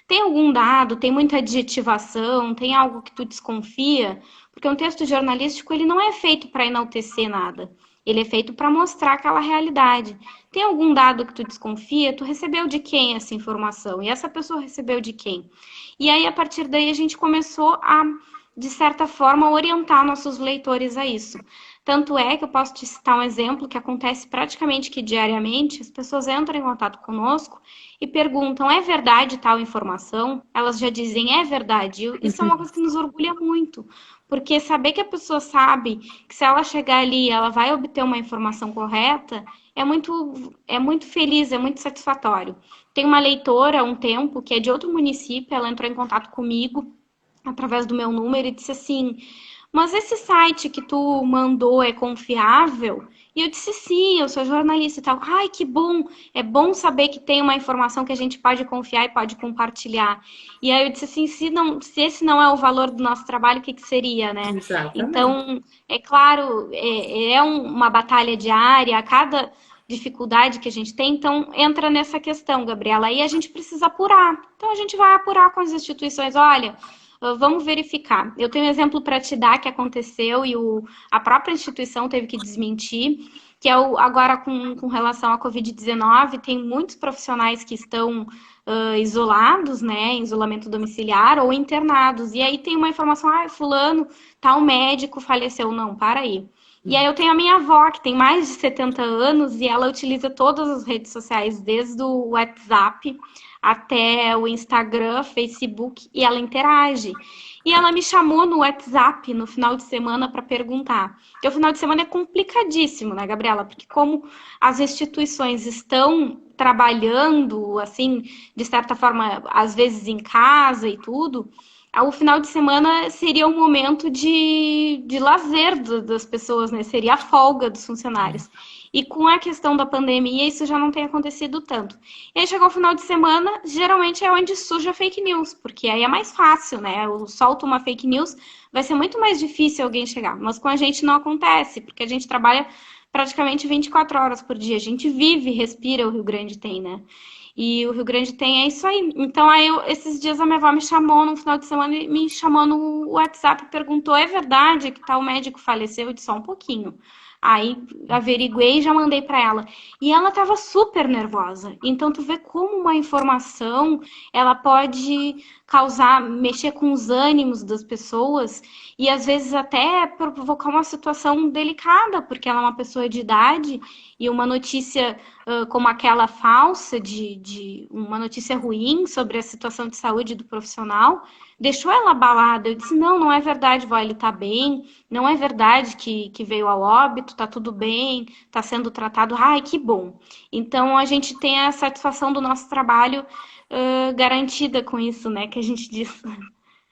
Tem algum dado, tem muita adjetivação, tem algo que tu desconfia? Porque um texto jornalístico, ele não é feito para enaltecer nada. Ele é feito para mostrar aquela realidade. Tem algum dado que tu desconfia? Tu recebeu de quem essa informação? E essa pessoa recebeu de quem? E aí, a partir daí, a gente começou a, de certa forma, orientar nossos leitores a isso. Tanto é que eu posso te citar um exemplo que acontece praticamente que diariamente, as pessoas entram em contato conosco e perguntam, é verdade tal informação? Elas já dizem, é verdade. Isso é uma coisa que nos orgulha muito, porque saber que a pessoa sabe que se ela chegar ali, ela vai obter uma informação correta, é muito feliz, é muito satisfatório. Tem uma leitora, há um tempo, que é de outro município, ela entrou em contato comigo através do meu número e disse assim, mas esse site que tu mandou é confiável? E eu disse, sim, eu sou jornalista e tal. Ai, que bom! É bom saber que tem uma informação que a gente pode confiar e pode compartilhar. E aí eu disse assim, se esse não é o valor do nosso trabalho, o que, que seria, né? Exatamente. Então, é claro, uma batalha diária, a cada dificuldade que a gente tem, então entra nessa questão, Gabriela. Aí a gente precisa apurar. Então a gente vai apurar com as instituições, olha, vamos verificar. Eu tenho um exemplo para te dar que aconteceu e a própria instituição teve que desmentir, que é agora com relação à Covid-19, tem muitos profissionais que estão isolados, né, em isolamento domiciliar ou internados. E aí tem uma informação, fulano, tal médico faleceu. Não, para aí. E aí eu tenho a minha avó, que tem mais de 70 anos, e ela utiliza todas as redes sociais, desde o WhatsApp até o Instagram, Facebook, e ela interage. E ela me chamou no WhatsApp no final de semana para perguntar. Porque o final de semana é complicadíssimo, né, Gabriela? Porque como as instituições estão trabalhando, assim, de certa forma, às vezes em casa e tudo, o final de semana seria um momento de lazer das pessoas, né? Seria a folga dos funcionários. E com a questão da pandemia, isso já não tem acontecido tanto. E aí chegou o final de semana, geralmente é onde surge a fake news, porque aí é mais fácil, né? Eu solto uma fake news, vai ser muito mais difícil alguém chegar. Mas com a gente não acontece, porque a gente trabalha praticamente 24 horas por dia. A gente vive, respira, o Rio Grande tem, né? E o Rio Grande tem, é isso aí. Então, aí, esses dias a minha avó me chamou no final de semana e me chamou no WhatsApp e perguntou: é verdade que tal médico faleceu? Eu disse: só um pouquinho. Aí averiguei e já mandei para ela. E ela estava super nervosa. Então, tu vê como uma informação ela pode causar, mexer com os ânimos das pessoas e às vezes até provocar uma situação delicada, porque ela é uma pessoa de idade e uma notícia como aquela falsa de uma notícia ruim sobre a situação de saúde do profissional, deixou ela abalada. Eu disse, não, não é verdade, vó, ele tá bem, não é verdade que veio ao óbito, tá tudo bem, tá sendo tratado, ai, que bom. Então, a gente tem a satisfação do nosso trabalho garantida com isso, né, que a gente diz.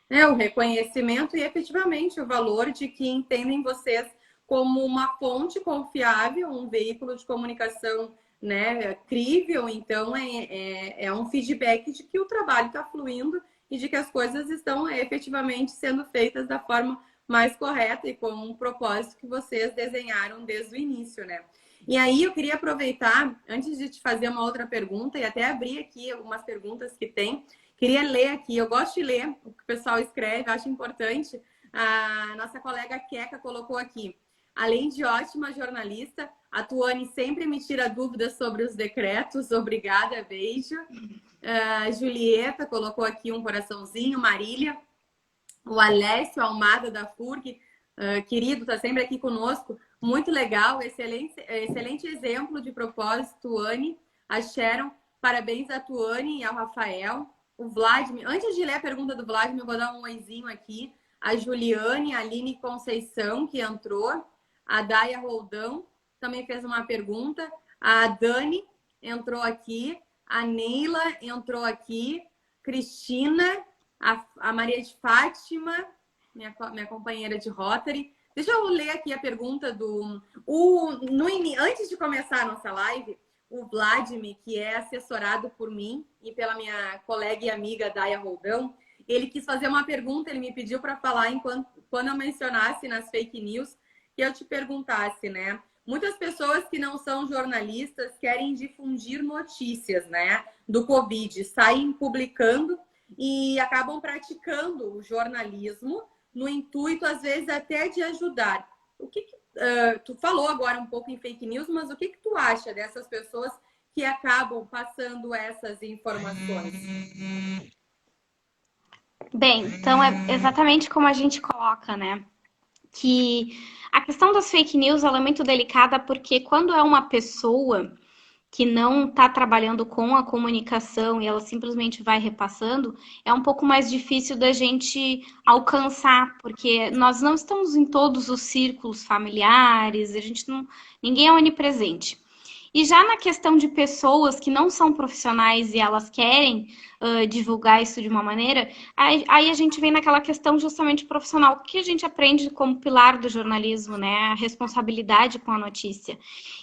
É o reconhecimento e efetivamente o valor de que entendem vocês como uma fonte confiável, um veículo de comunicação, né, crível. Então é um feedback de que o trabalho está fluindo e de que as coisas estão efetivamente sendo feitas da forma mais correta e com um propósito que vocês desenharam desde o início, né? E aí eu queria aproveitar, antes de te fazer uma outra pergunta, e até abrir aqui algumas perguntas que tem. Queria ler aqui, eu gosto de ler o que o pessoal escreve, acho importante. A nossa colega Queca colocou aqui. Além de ótima jornalista, a Tuane sempre me tira dúvidas sobre os decretos. Obrigada, beijo. A Julieta colocou aqui um coraçãozinho. Marília. O Alessio Almada da FURG, querido, está sempre aqui conosco. Muito legal, excelente exemplo de propósito, Tuane. A Sharon, parabéns a Tuane e ao Rafael. O Vladimir, antes de ler a pergunta do Vladimir, eu vou dar um oizinho aqui. A Juliane, a Aline Conceição, que entrou. A Daia Roldão também fez uma pergunta. A Dani entrou aqui. A Neila entrou aqui. Cristina A Maria de Fátima, minha companheira de Rotary. Deixa eu ler aqui a pergunta do... Antes de começar a nossa live, o Vladimir, que é assessorado por mim e pela minha colega e amiga Daya Roldão, ele quis fazer uma pergunta, ele me pediu para falar quando eu mencionasse nas fake news, que eu te perguntasse, né? Muitas pessoas que não são jornalistas querem difundir notícias, né, do Covid, saem publicando e acabam praticando o jornalismo no intuito, às vezes, até de ajudar. Tu falou agora um pouco em fake news, mas o que tu acha dessas pessoas que acabam passando essas informações? Bem, então é exatamente como a gente coloca, né? Que a questão das fake news ela é muito delicada porque quando é uma pessoa que não está trabalhando com a comunicação e ela simplesmente vai repassando, é um pouco mais difícil da gente alcançar, porque nós não estamos em todos os círculos familiares, ninguém é onipresente. E já na questão de pessoas que não são profissionais e elas querem divulgar isso de uma maneira, aí a gente vem naquela questão justamente profissional, que a gente aprende como pilar do jornalismo, né? A responsabilidade com a notícia.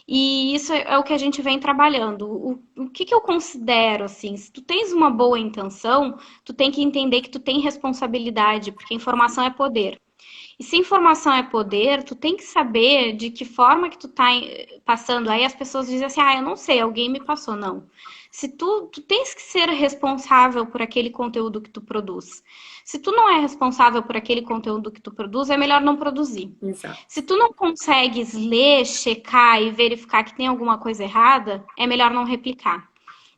E isso é o que a gente vem trabalhando. O que eu considero, assim, se tu tens uma boa intenção, tu tem que entender que tu tem responsabilidade, porque informação é poder. E se informação é poder, tu tem que saber de que forma que tu tá passando. Aí as pessoas dizem assim, eu não sei, alguém me passou. Não. Se tu tens que ser responsável por aquele conteúdo que tu produz. Se tu não é responsável por aquele conteúdo que tu produz, é melhor não produzir. Exato. Se tu não consegues ler, checar e verificar que tem alguma coisa errada, é melhor não replicar.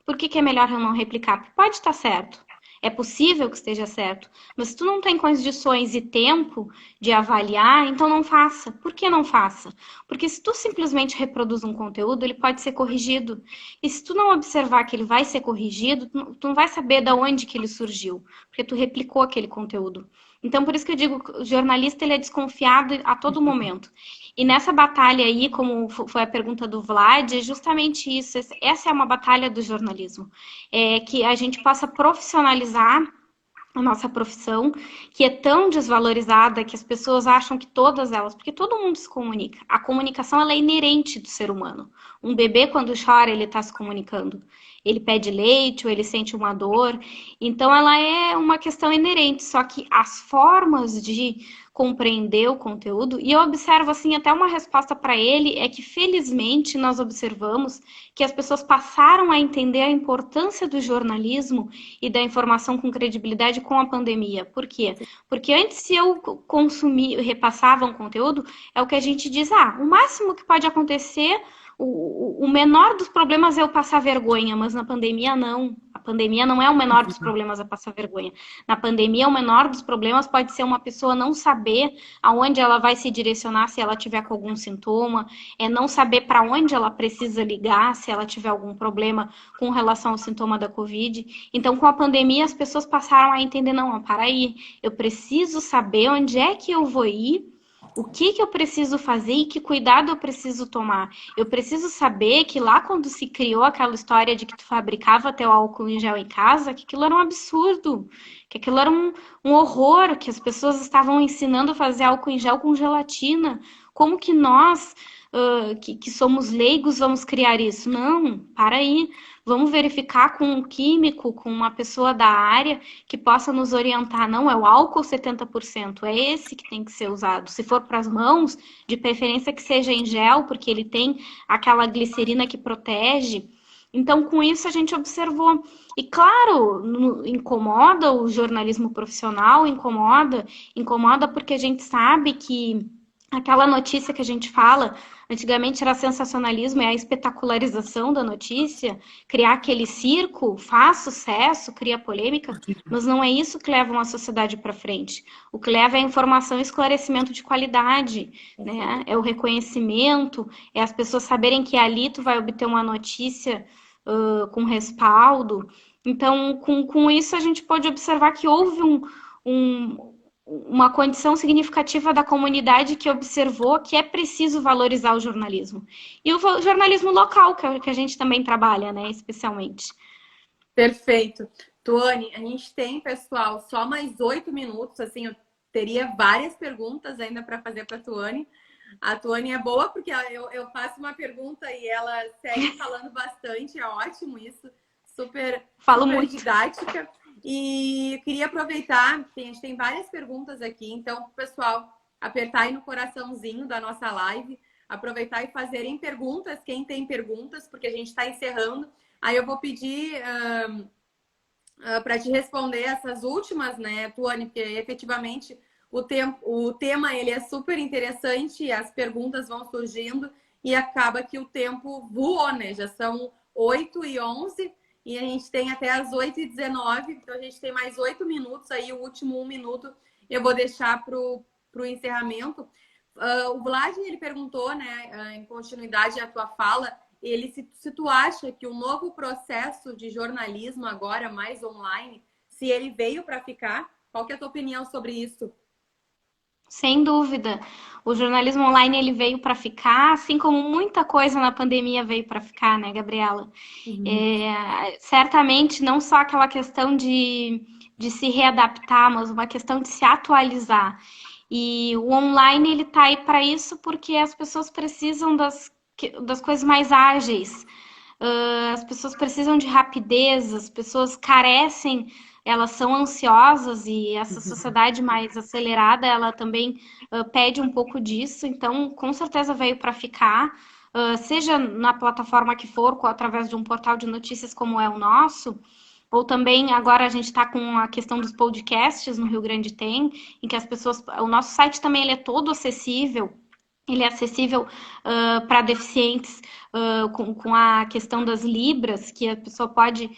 Por que é melhor não replicar? Porque pode estar certo. É possível que esteja certo, mas se tu não tem condições e tempo de avaliar, então não faça. Por que não faça? Porque se tu simplesmente reproduz um conteúdo, ele pode ser corrigido. E se tu não observar que ele vai ser corrigido, tu não vai saber de onde que ele surgiu, porque tu replicou aquele conteúdo. Então, por isso que eu digo que o jornalista ele é desconfiado a todo momento. E nessa batalha aí, como foi a pergunta do Vlad, é justamente isso. Essa é uma batalha do jornalismo. É que a gente possa profissionalizar a nossa profissão, que é tão desvalorizada que as pessoas acham que todas elas, porque todo mundo se comunica. A comunicação ela é inerente do ser humano. Um bebê, quando chora, ele está se comunicando. Ele pede leite ou ele sente uma dor. Então, ela é uma questão inerente. Só que as formas de compreender o conteúdo, e eu observo, assim, até uma resposta para ele, é que, felizmente, nós observamos que as pessoas passaram a entender a importância do jornalismo e da informação com credibilidade com a pandemia. Por quê? Porque antes, se eu repassava um conteúdo, é o que a gente diz, o máximo que pode acontecer... O menor dos problemas é eu passar vergonha, mas na pandemia não. A pandemia não é o menor dos problemas é passar vergonha. Na pandemia, o menor dos problemas pode ser uma pessoa não saber aonde ela vai se direcionar se ela tiver com algum sintoma, é não saber para onde ela precisa ligar se ela tiver algum problema com relação ao sintoma da Covid. Então, com a pandemia, as pessoas passaram a entender, não, para aí, eu preciso saber onde é que eu vou ir, o que eu preciso fazer e que cuidado eu preciso tomar. Eu preciso saber que lá quando se criou aquela história de que tu fabricava teu álcool em gel em casa, que aquilo era um absurdo, que aquilo era um horror, que as pessoas estavam ensinando a fazer álcool em gel com gelatina. Como que nós, que somos leigos, vamos criar isso? Não, para aí. Vamos verificar com um químico, com uma pessoa da área que possa nos orientar. Não, é o álcool 70%, é esse que tem que ser usado. Se for para as mãos, de preferência que seja em gel, porque ele tem aquela glicerina que protege. Então, com isso, a gente observou. E, claro, incomoda o jornalismo profissional, incomoda porque a gente sabe que aquela notícia que a gente fala, antigamente era sensacionalismo, é a espetacularização da notícia, criar aquele circo, faz sucesso, cria polêmica, mas não é isso que leva uma sociedade para frente. O que leva é a informação e esclarecimento de qualidade, né? É o reconhecimento, é as pessoas saberem que ali tu vai obter uma notícia com respaldo. Então, com isso a gente pode observar que houve uma condição significativa da comunidade que observou que é preciso valorizar o jornalismo. E o jornalismo local, que a gente também trabalha, né, especialmente. Perfeito. Tuane, a gente tem, pessoal, só mais 8 minutos. Assim, eu teria várias perguntas ainda para fazer para a Tuane. A Tuane é boa porque eu faço uma pergunta e ela segue falando bastante. É ótimo isso. Super, Falo super muito. didática. E eu queria aproveitar, a gente tem várias perguntas aqui, então, pessoal, apertar aí no coraçãozinho da nossa live, aproveitar e fazerem perguntas, quem tem perguntas, porque a gente está encerrando. Aí eu vou pedir para te responder essas últimas, né, Tuane, porque efetivamente o tema ele é super interessante, as perguntas vão surgindo e acaba que o tempo voou, né? Já são 8h11 e a gente tem até as 8h19, então a gente tem mais 8 minutos aí, o último 1 minuto eu vou deixar para o encerramento. O Vlad, ele perguntou, né, em continuidade à tua fala, ele se tu acha que o novo processo de jornalismo agora mais online, se ele veio para ficar, qual que é a tua opinião sobre isso? Sem dúvida. O jornalismo online ele veio para ficar, assim como muita coisa na pandemia veio para ficar, né, Gabriela? Uhum. Certamente não só aquela questão de se readaptar, mas uma questão de se atualizar. E o online ele está aí para isso porque as pessoas precisam das coisas mais ágeis. As pessoas precisam de rapidez, as pessoas carecem, elas são ansiosas e essa sociedade mais acelerada, ela também pede um pouco disso. Então, com certeza veio para ficar. Seja na plataforma que for, através de um portal de notícias como é o nosso, ou também agora a gente está com a questão dos podcasts no Rio Grande tem, em que as pessoas, o nosso site também ele é todo acessível. Ele é acessível para deficientes com a questão das libras, que a pessoa pode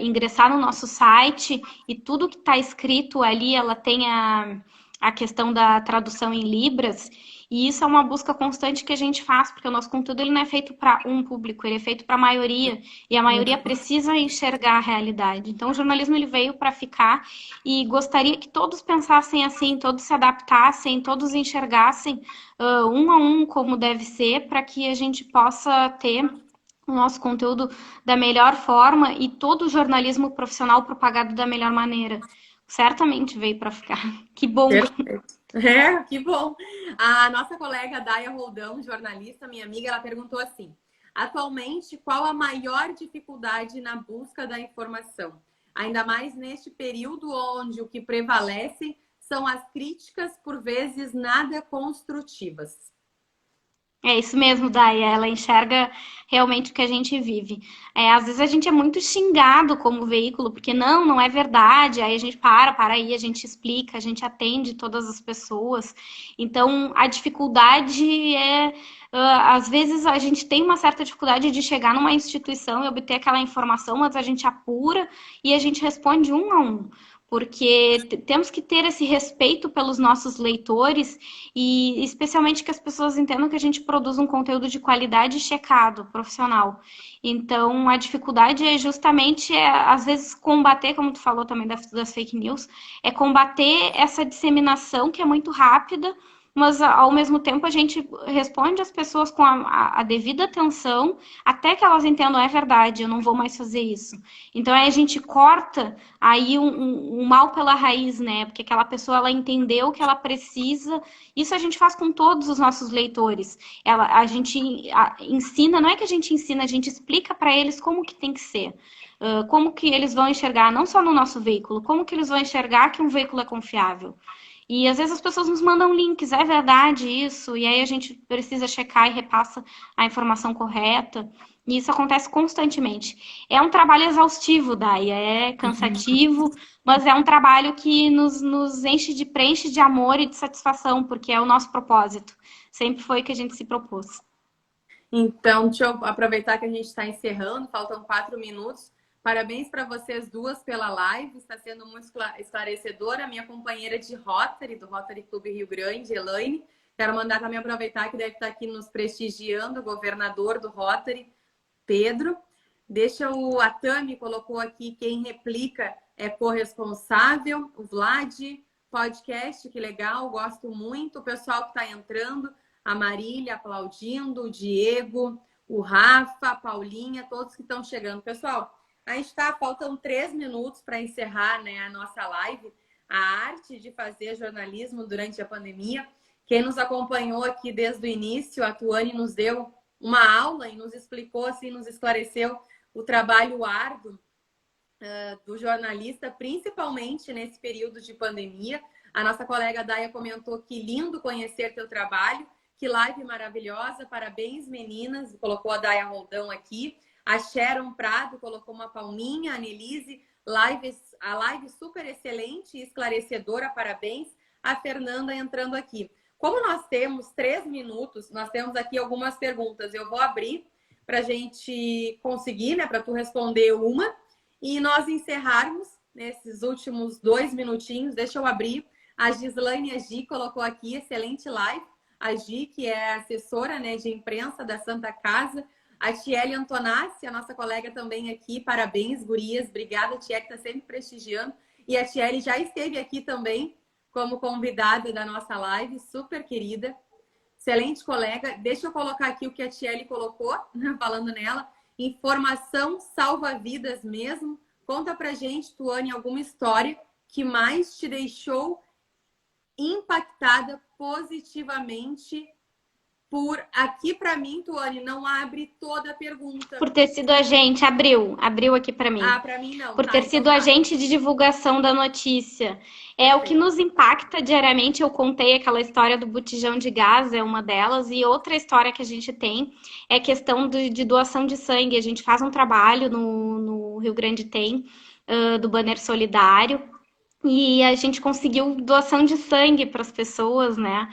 ingressar no nosso site e tudo que está escrito ali, ela tem a questão da tradução em libras. E isso é uma busca constante que a gente faz, porque o nosso conteúdo ele não é feito para um público, ele é feito para a maioria, e a maioria precisa enxergar a realidade. Então, o jornalismo ele veio para ficar e gostaria que todos pensassem assim, todos se adaptassem, todos enxergassem um a um como deve ser, para que a gente possa ter o nosso conteúdo da melhor forma e todo o jornalismo profissional propagado da melhor maneira. Certamente veio para ficar. Que bom! Perfeito. É, que bom. A nossa colega Daia Roldão, jornalista, minha amiga, ela perguntou assim: atualmente, qual a maior dificuldade na busca da informação? Ainda mais neste período onde o que prevalece são as críticas, por vezes nada construtivas. É isso mesmo, Daya. Ela enxerga realmente o que a gente vive. Às vezes a gente é muito xingado como veículo, porque não é verdade. Aí a gente para aí, a gente explica, a gente atende todas as pessoas. Então, a dificuldade às vezes a gente tem uma certa dificuldade de chegar numa instituição e obter aquela informação, mas a gente apura e a gente responde um a um. Porque temos que ter esse respeito pelos nossos leitores e especialmente que as pessoas entendam que a gente produz um conteúdo de qualidade checado, profissional. Então, a dificuldade é justamente, às vezes, combater, como tu falou também das fake news, é combater essa disseminação que é muito rápida, mas ao mesmo tempo a gente responde às pessoas com a devida atenção, até que elas entendam, é verdade, eu não vou mais fazer isso. Então, aí a gente corta aí um mal pela raiz, né? Porque aquela pessoa, ela entendeu que ela precisa. Isso a gente faz com todos os nossos leitores. A gente ensina, não é que a gente explica para eles como que tem que ser. Como que eles vão enxergar, não só no nosso veículo, como que eles vão enxergar que um veículo é confiável. E às vezes as pessoas nos mandam links, é verdade isso, e aí a gente precisa checar e repassa a informação correta. E isso acontece constantemente. É um trabalho exaustivo, Dai, é cansativo, mas é um trabalho que nos preenche de amor e de satisfação, porque é o nosso propósito. Sempre foi o que a gente se propôs. Então, deixa eu aproveitar que a gente está encerrando, faltam 4 minutos. Parabéns para vocês duas pela live, está sendo muito esclarecedora. Minha companheira de Rotary, do Rotary Clube Rio Grande, Elaine. Quero mandar também aproveitar que deve estar aqui nos prestigiando, o governador do Rotary, Pedro. A Tami colocou aqui, quem replica é corresponsável. O Vlad, podcast, que legal, gosto muito. O pessoal que está entrando, a Marília aplaudindo, o Diego, o Rafa, a Paulinha, todos que estão chegando. Pessoal, Faltam 3 minutos para encerrar, né, a nossa live, a arte de fazer jornalismo durante a pandemia. Quem nos acompanhou aqui desde o início, a Tuane nos deu uma aula e nos explicou, assim, nos esclareceu o trabalho árduo do jornalista, principalmente nesse período de pandemia. A nossa colega Daia comentou que lindo conhecer teu trabalho, que live maravilhosa, parabéns meninas, colocou a Daia Roldão aqui. A Sharon Prado colocou uma palminha, a Nelise, a live super excelente e esclarecedora, parabéns. A Fernanda entrando aqui. Como nós temos 3 minutos, nós temos aqui algumas perguntas. Eu vou abrir para a gente conseguir, né, para tu responder uma. E nós encerrarmos nesses últimos 2 minutinhos. Deixa eu abrir. A Gislaine Agi colocou aqui, excelente live. A Gi, que é assessora, né, de imprensa da Santa Casa. A Tiele Antonassi, a nossa colega também aqui. Parabéns, gurias. Obrigada, Tiele, que está sempre prestigiando. E a Tiele já esteve aqui também como convidada da nossa live. Super querida. Excelente colega. Deixa eu colocar aqui o que a Tiele colocou, né, falando nela. Informação salva vidas mesmo. Conta pra gente, Tuane, alguma história que mais te deixou impactada positivamente por... Aqui pra mim, Tuane, não abre toda a pergunta. Por ter sido agente, abriu aqui para mim. Ah, pra mim não. Por ter sido agente de divulgação da notícia. O que nos impacta diariamente, eu contei aquela história do botijão de gás, é uma delas, e outra história que a gente tem é a questão de doação de sangue. A gente faz um trabalho no Rio Grande Tem, do Banner Solidário, e a gente conseguiu doação de sangue para as pessoas, né?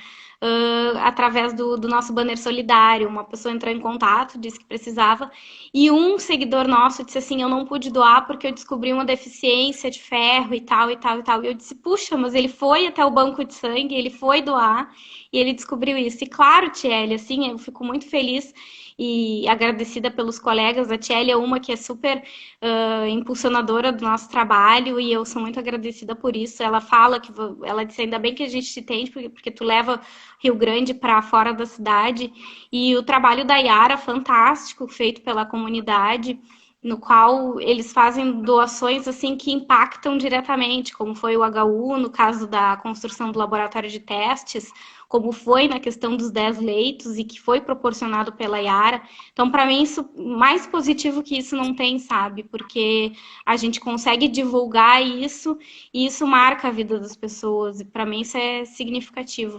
Através do nosso banner solidário. Uma pessoa entrou em contato, disse que precisava, e um seguidor nosso disse assim: eu não pude doar porque eu descobri uma deficiência de ferro e tal, e tal, e tal. E eu disse: puxa, mas ele foi até o banco de sangue, ele foi doar, e ele descobriu isso. E claro, Tiele, assim, eu fico muito feliz e agradecida pelos colegas. A Tiele é uma que é super impulsionadora do nosso trabalho, e eu sou muito agradecida por isso. Ela fala que ela disse: ainda bem que a gente te tem, porque tu leva Rio Grande para fora da cidade. E o trabalho da Yara, fantástico, feito pela comunidade, no qual eles fazem doações assim que impactam diretamente, como foi o HU no caso da construção do laboratório de testes, como foi na questão dos 10 leitos e que foi proporcionado pela Yara. Então, para mim, isso, mais positivo que isso não tem, sabe? Porque a gente consegue divulgar isso e isso marca a vida das pessoas, e para mim isso é significativo.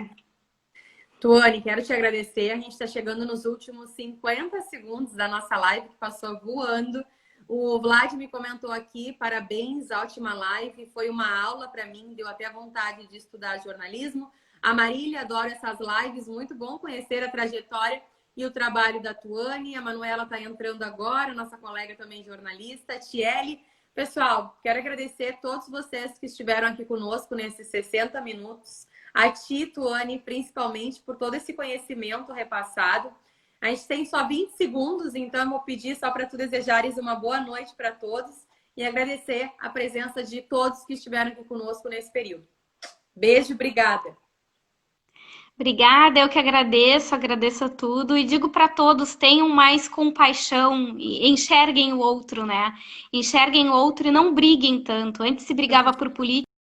Tuane, quero te agradecer. A gente está chegando nos últimos 50 segundos da nossa live, que passou voando. O Vlad me comentou aqui: parabéns, ótima live. Foi uma aula para mim, deu até vontade de estudar jornalismo. A Marília adora essas lives, muito bom conhecer a trajetória e o trabalho da Tuane. A Manuela está entrando agora, nossa colega também jornalista. Tiele. Pessoal, quero agradecer a todos vocês que estiveram aqui conosco nesses 60 minutos. A ti, Tuane, principalmente por todo esse conhecimento repassado. A gente tem só 20 segundos, então eu vou pedir só para tu desejares uma boa noite para todos e agradecer a presença de todos que estiveram aqui conosco nesse período. Beijo, obrigada. Obrigada, eu que agradeço a tudo e digo para todos: tenham mais compaixão, enxerguem o outro, né? Enxerguem o outro e não briguem tanto. Antes se brigava por política,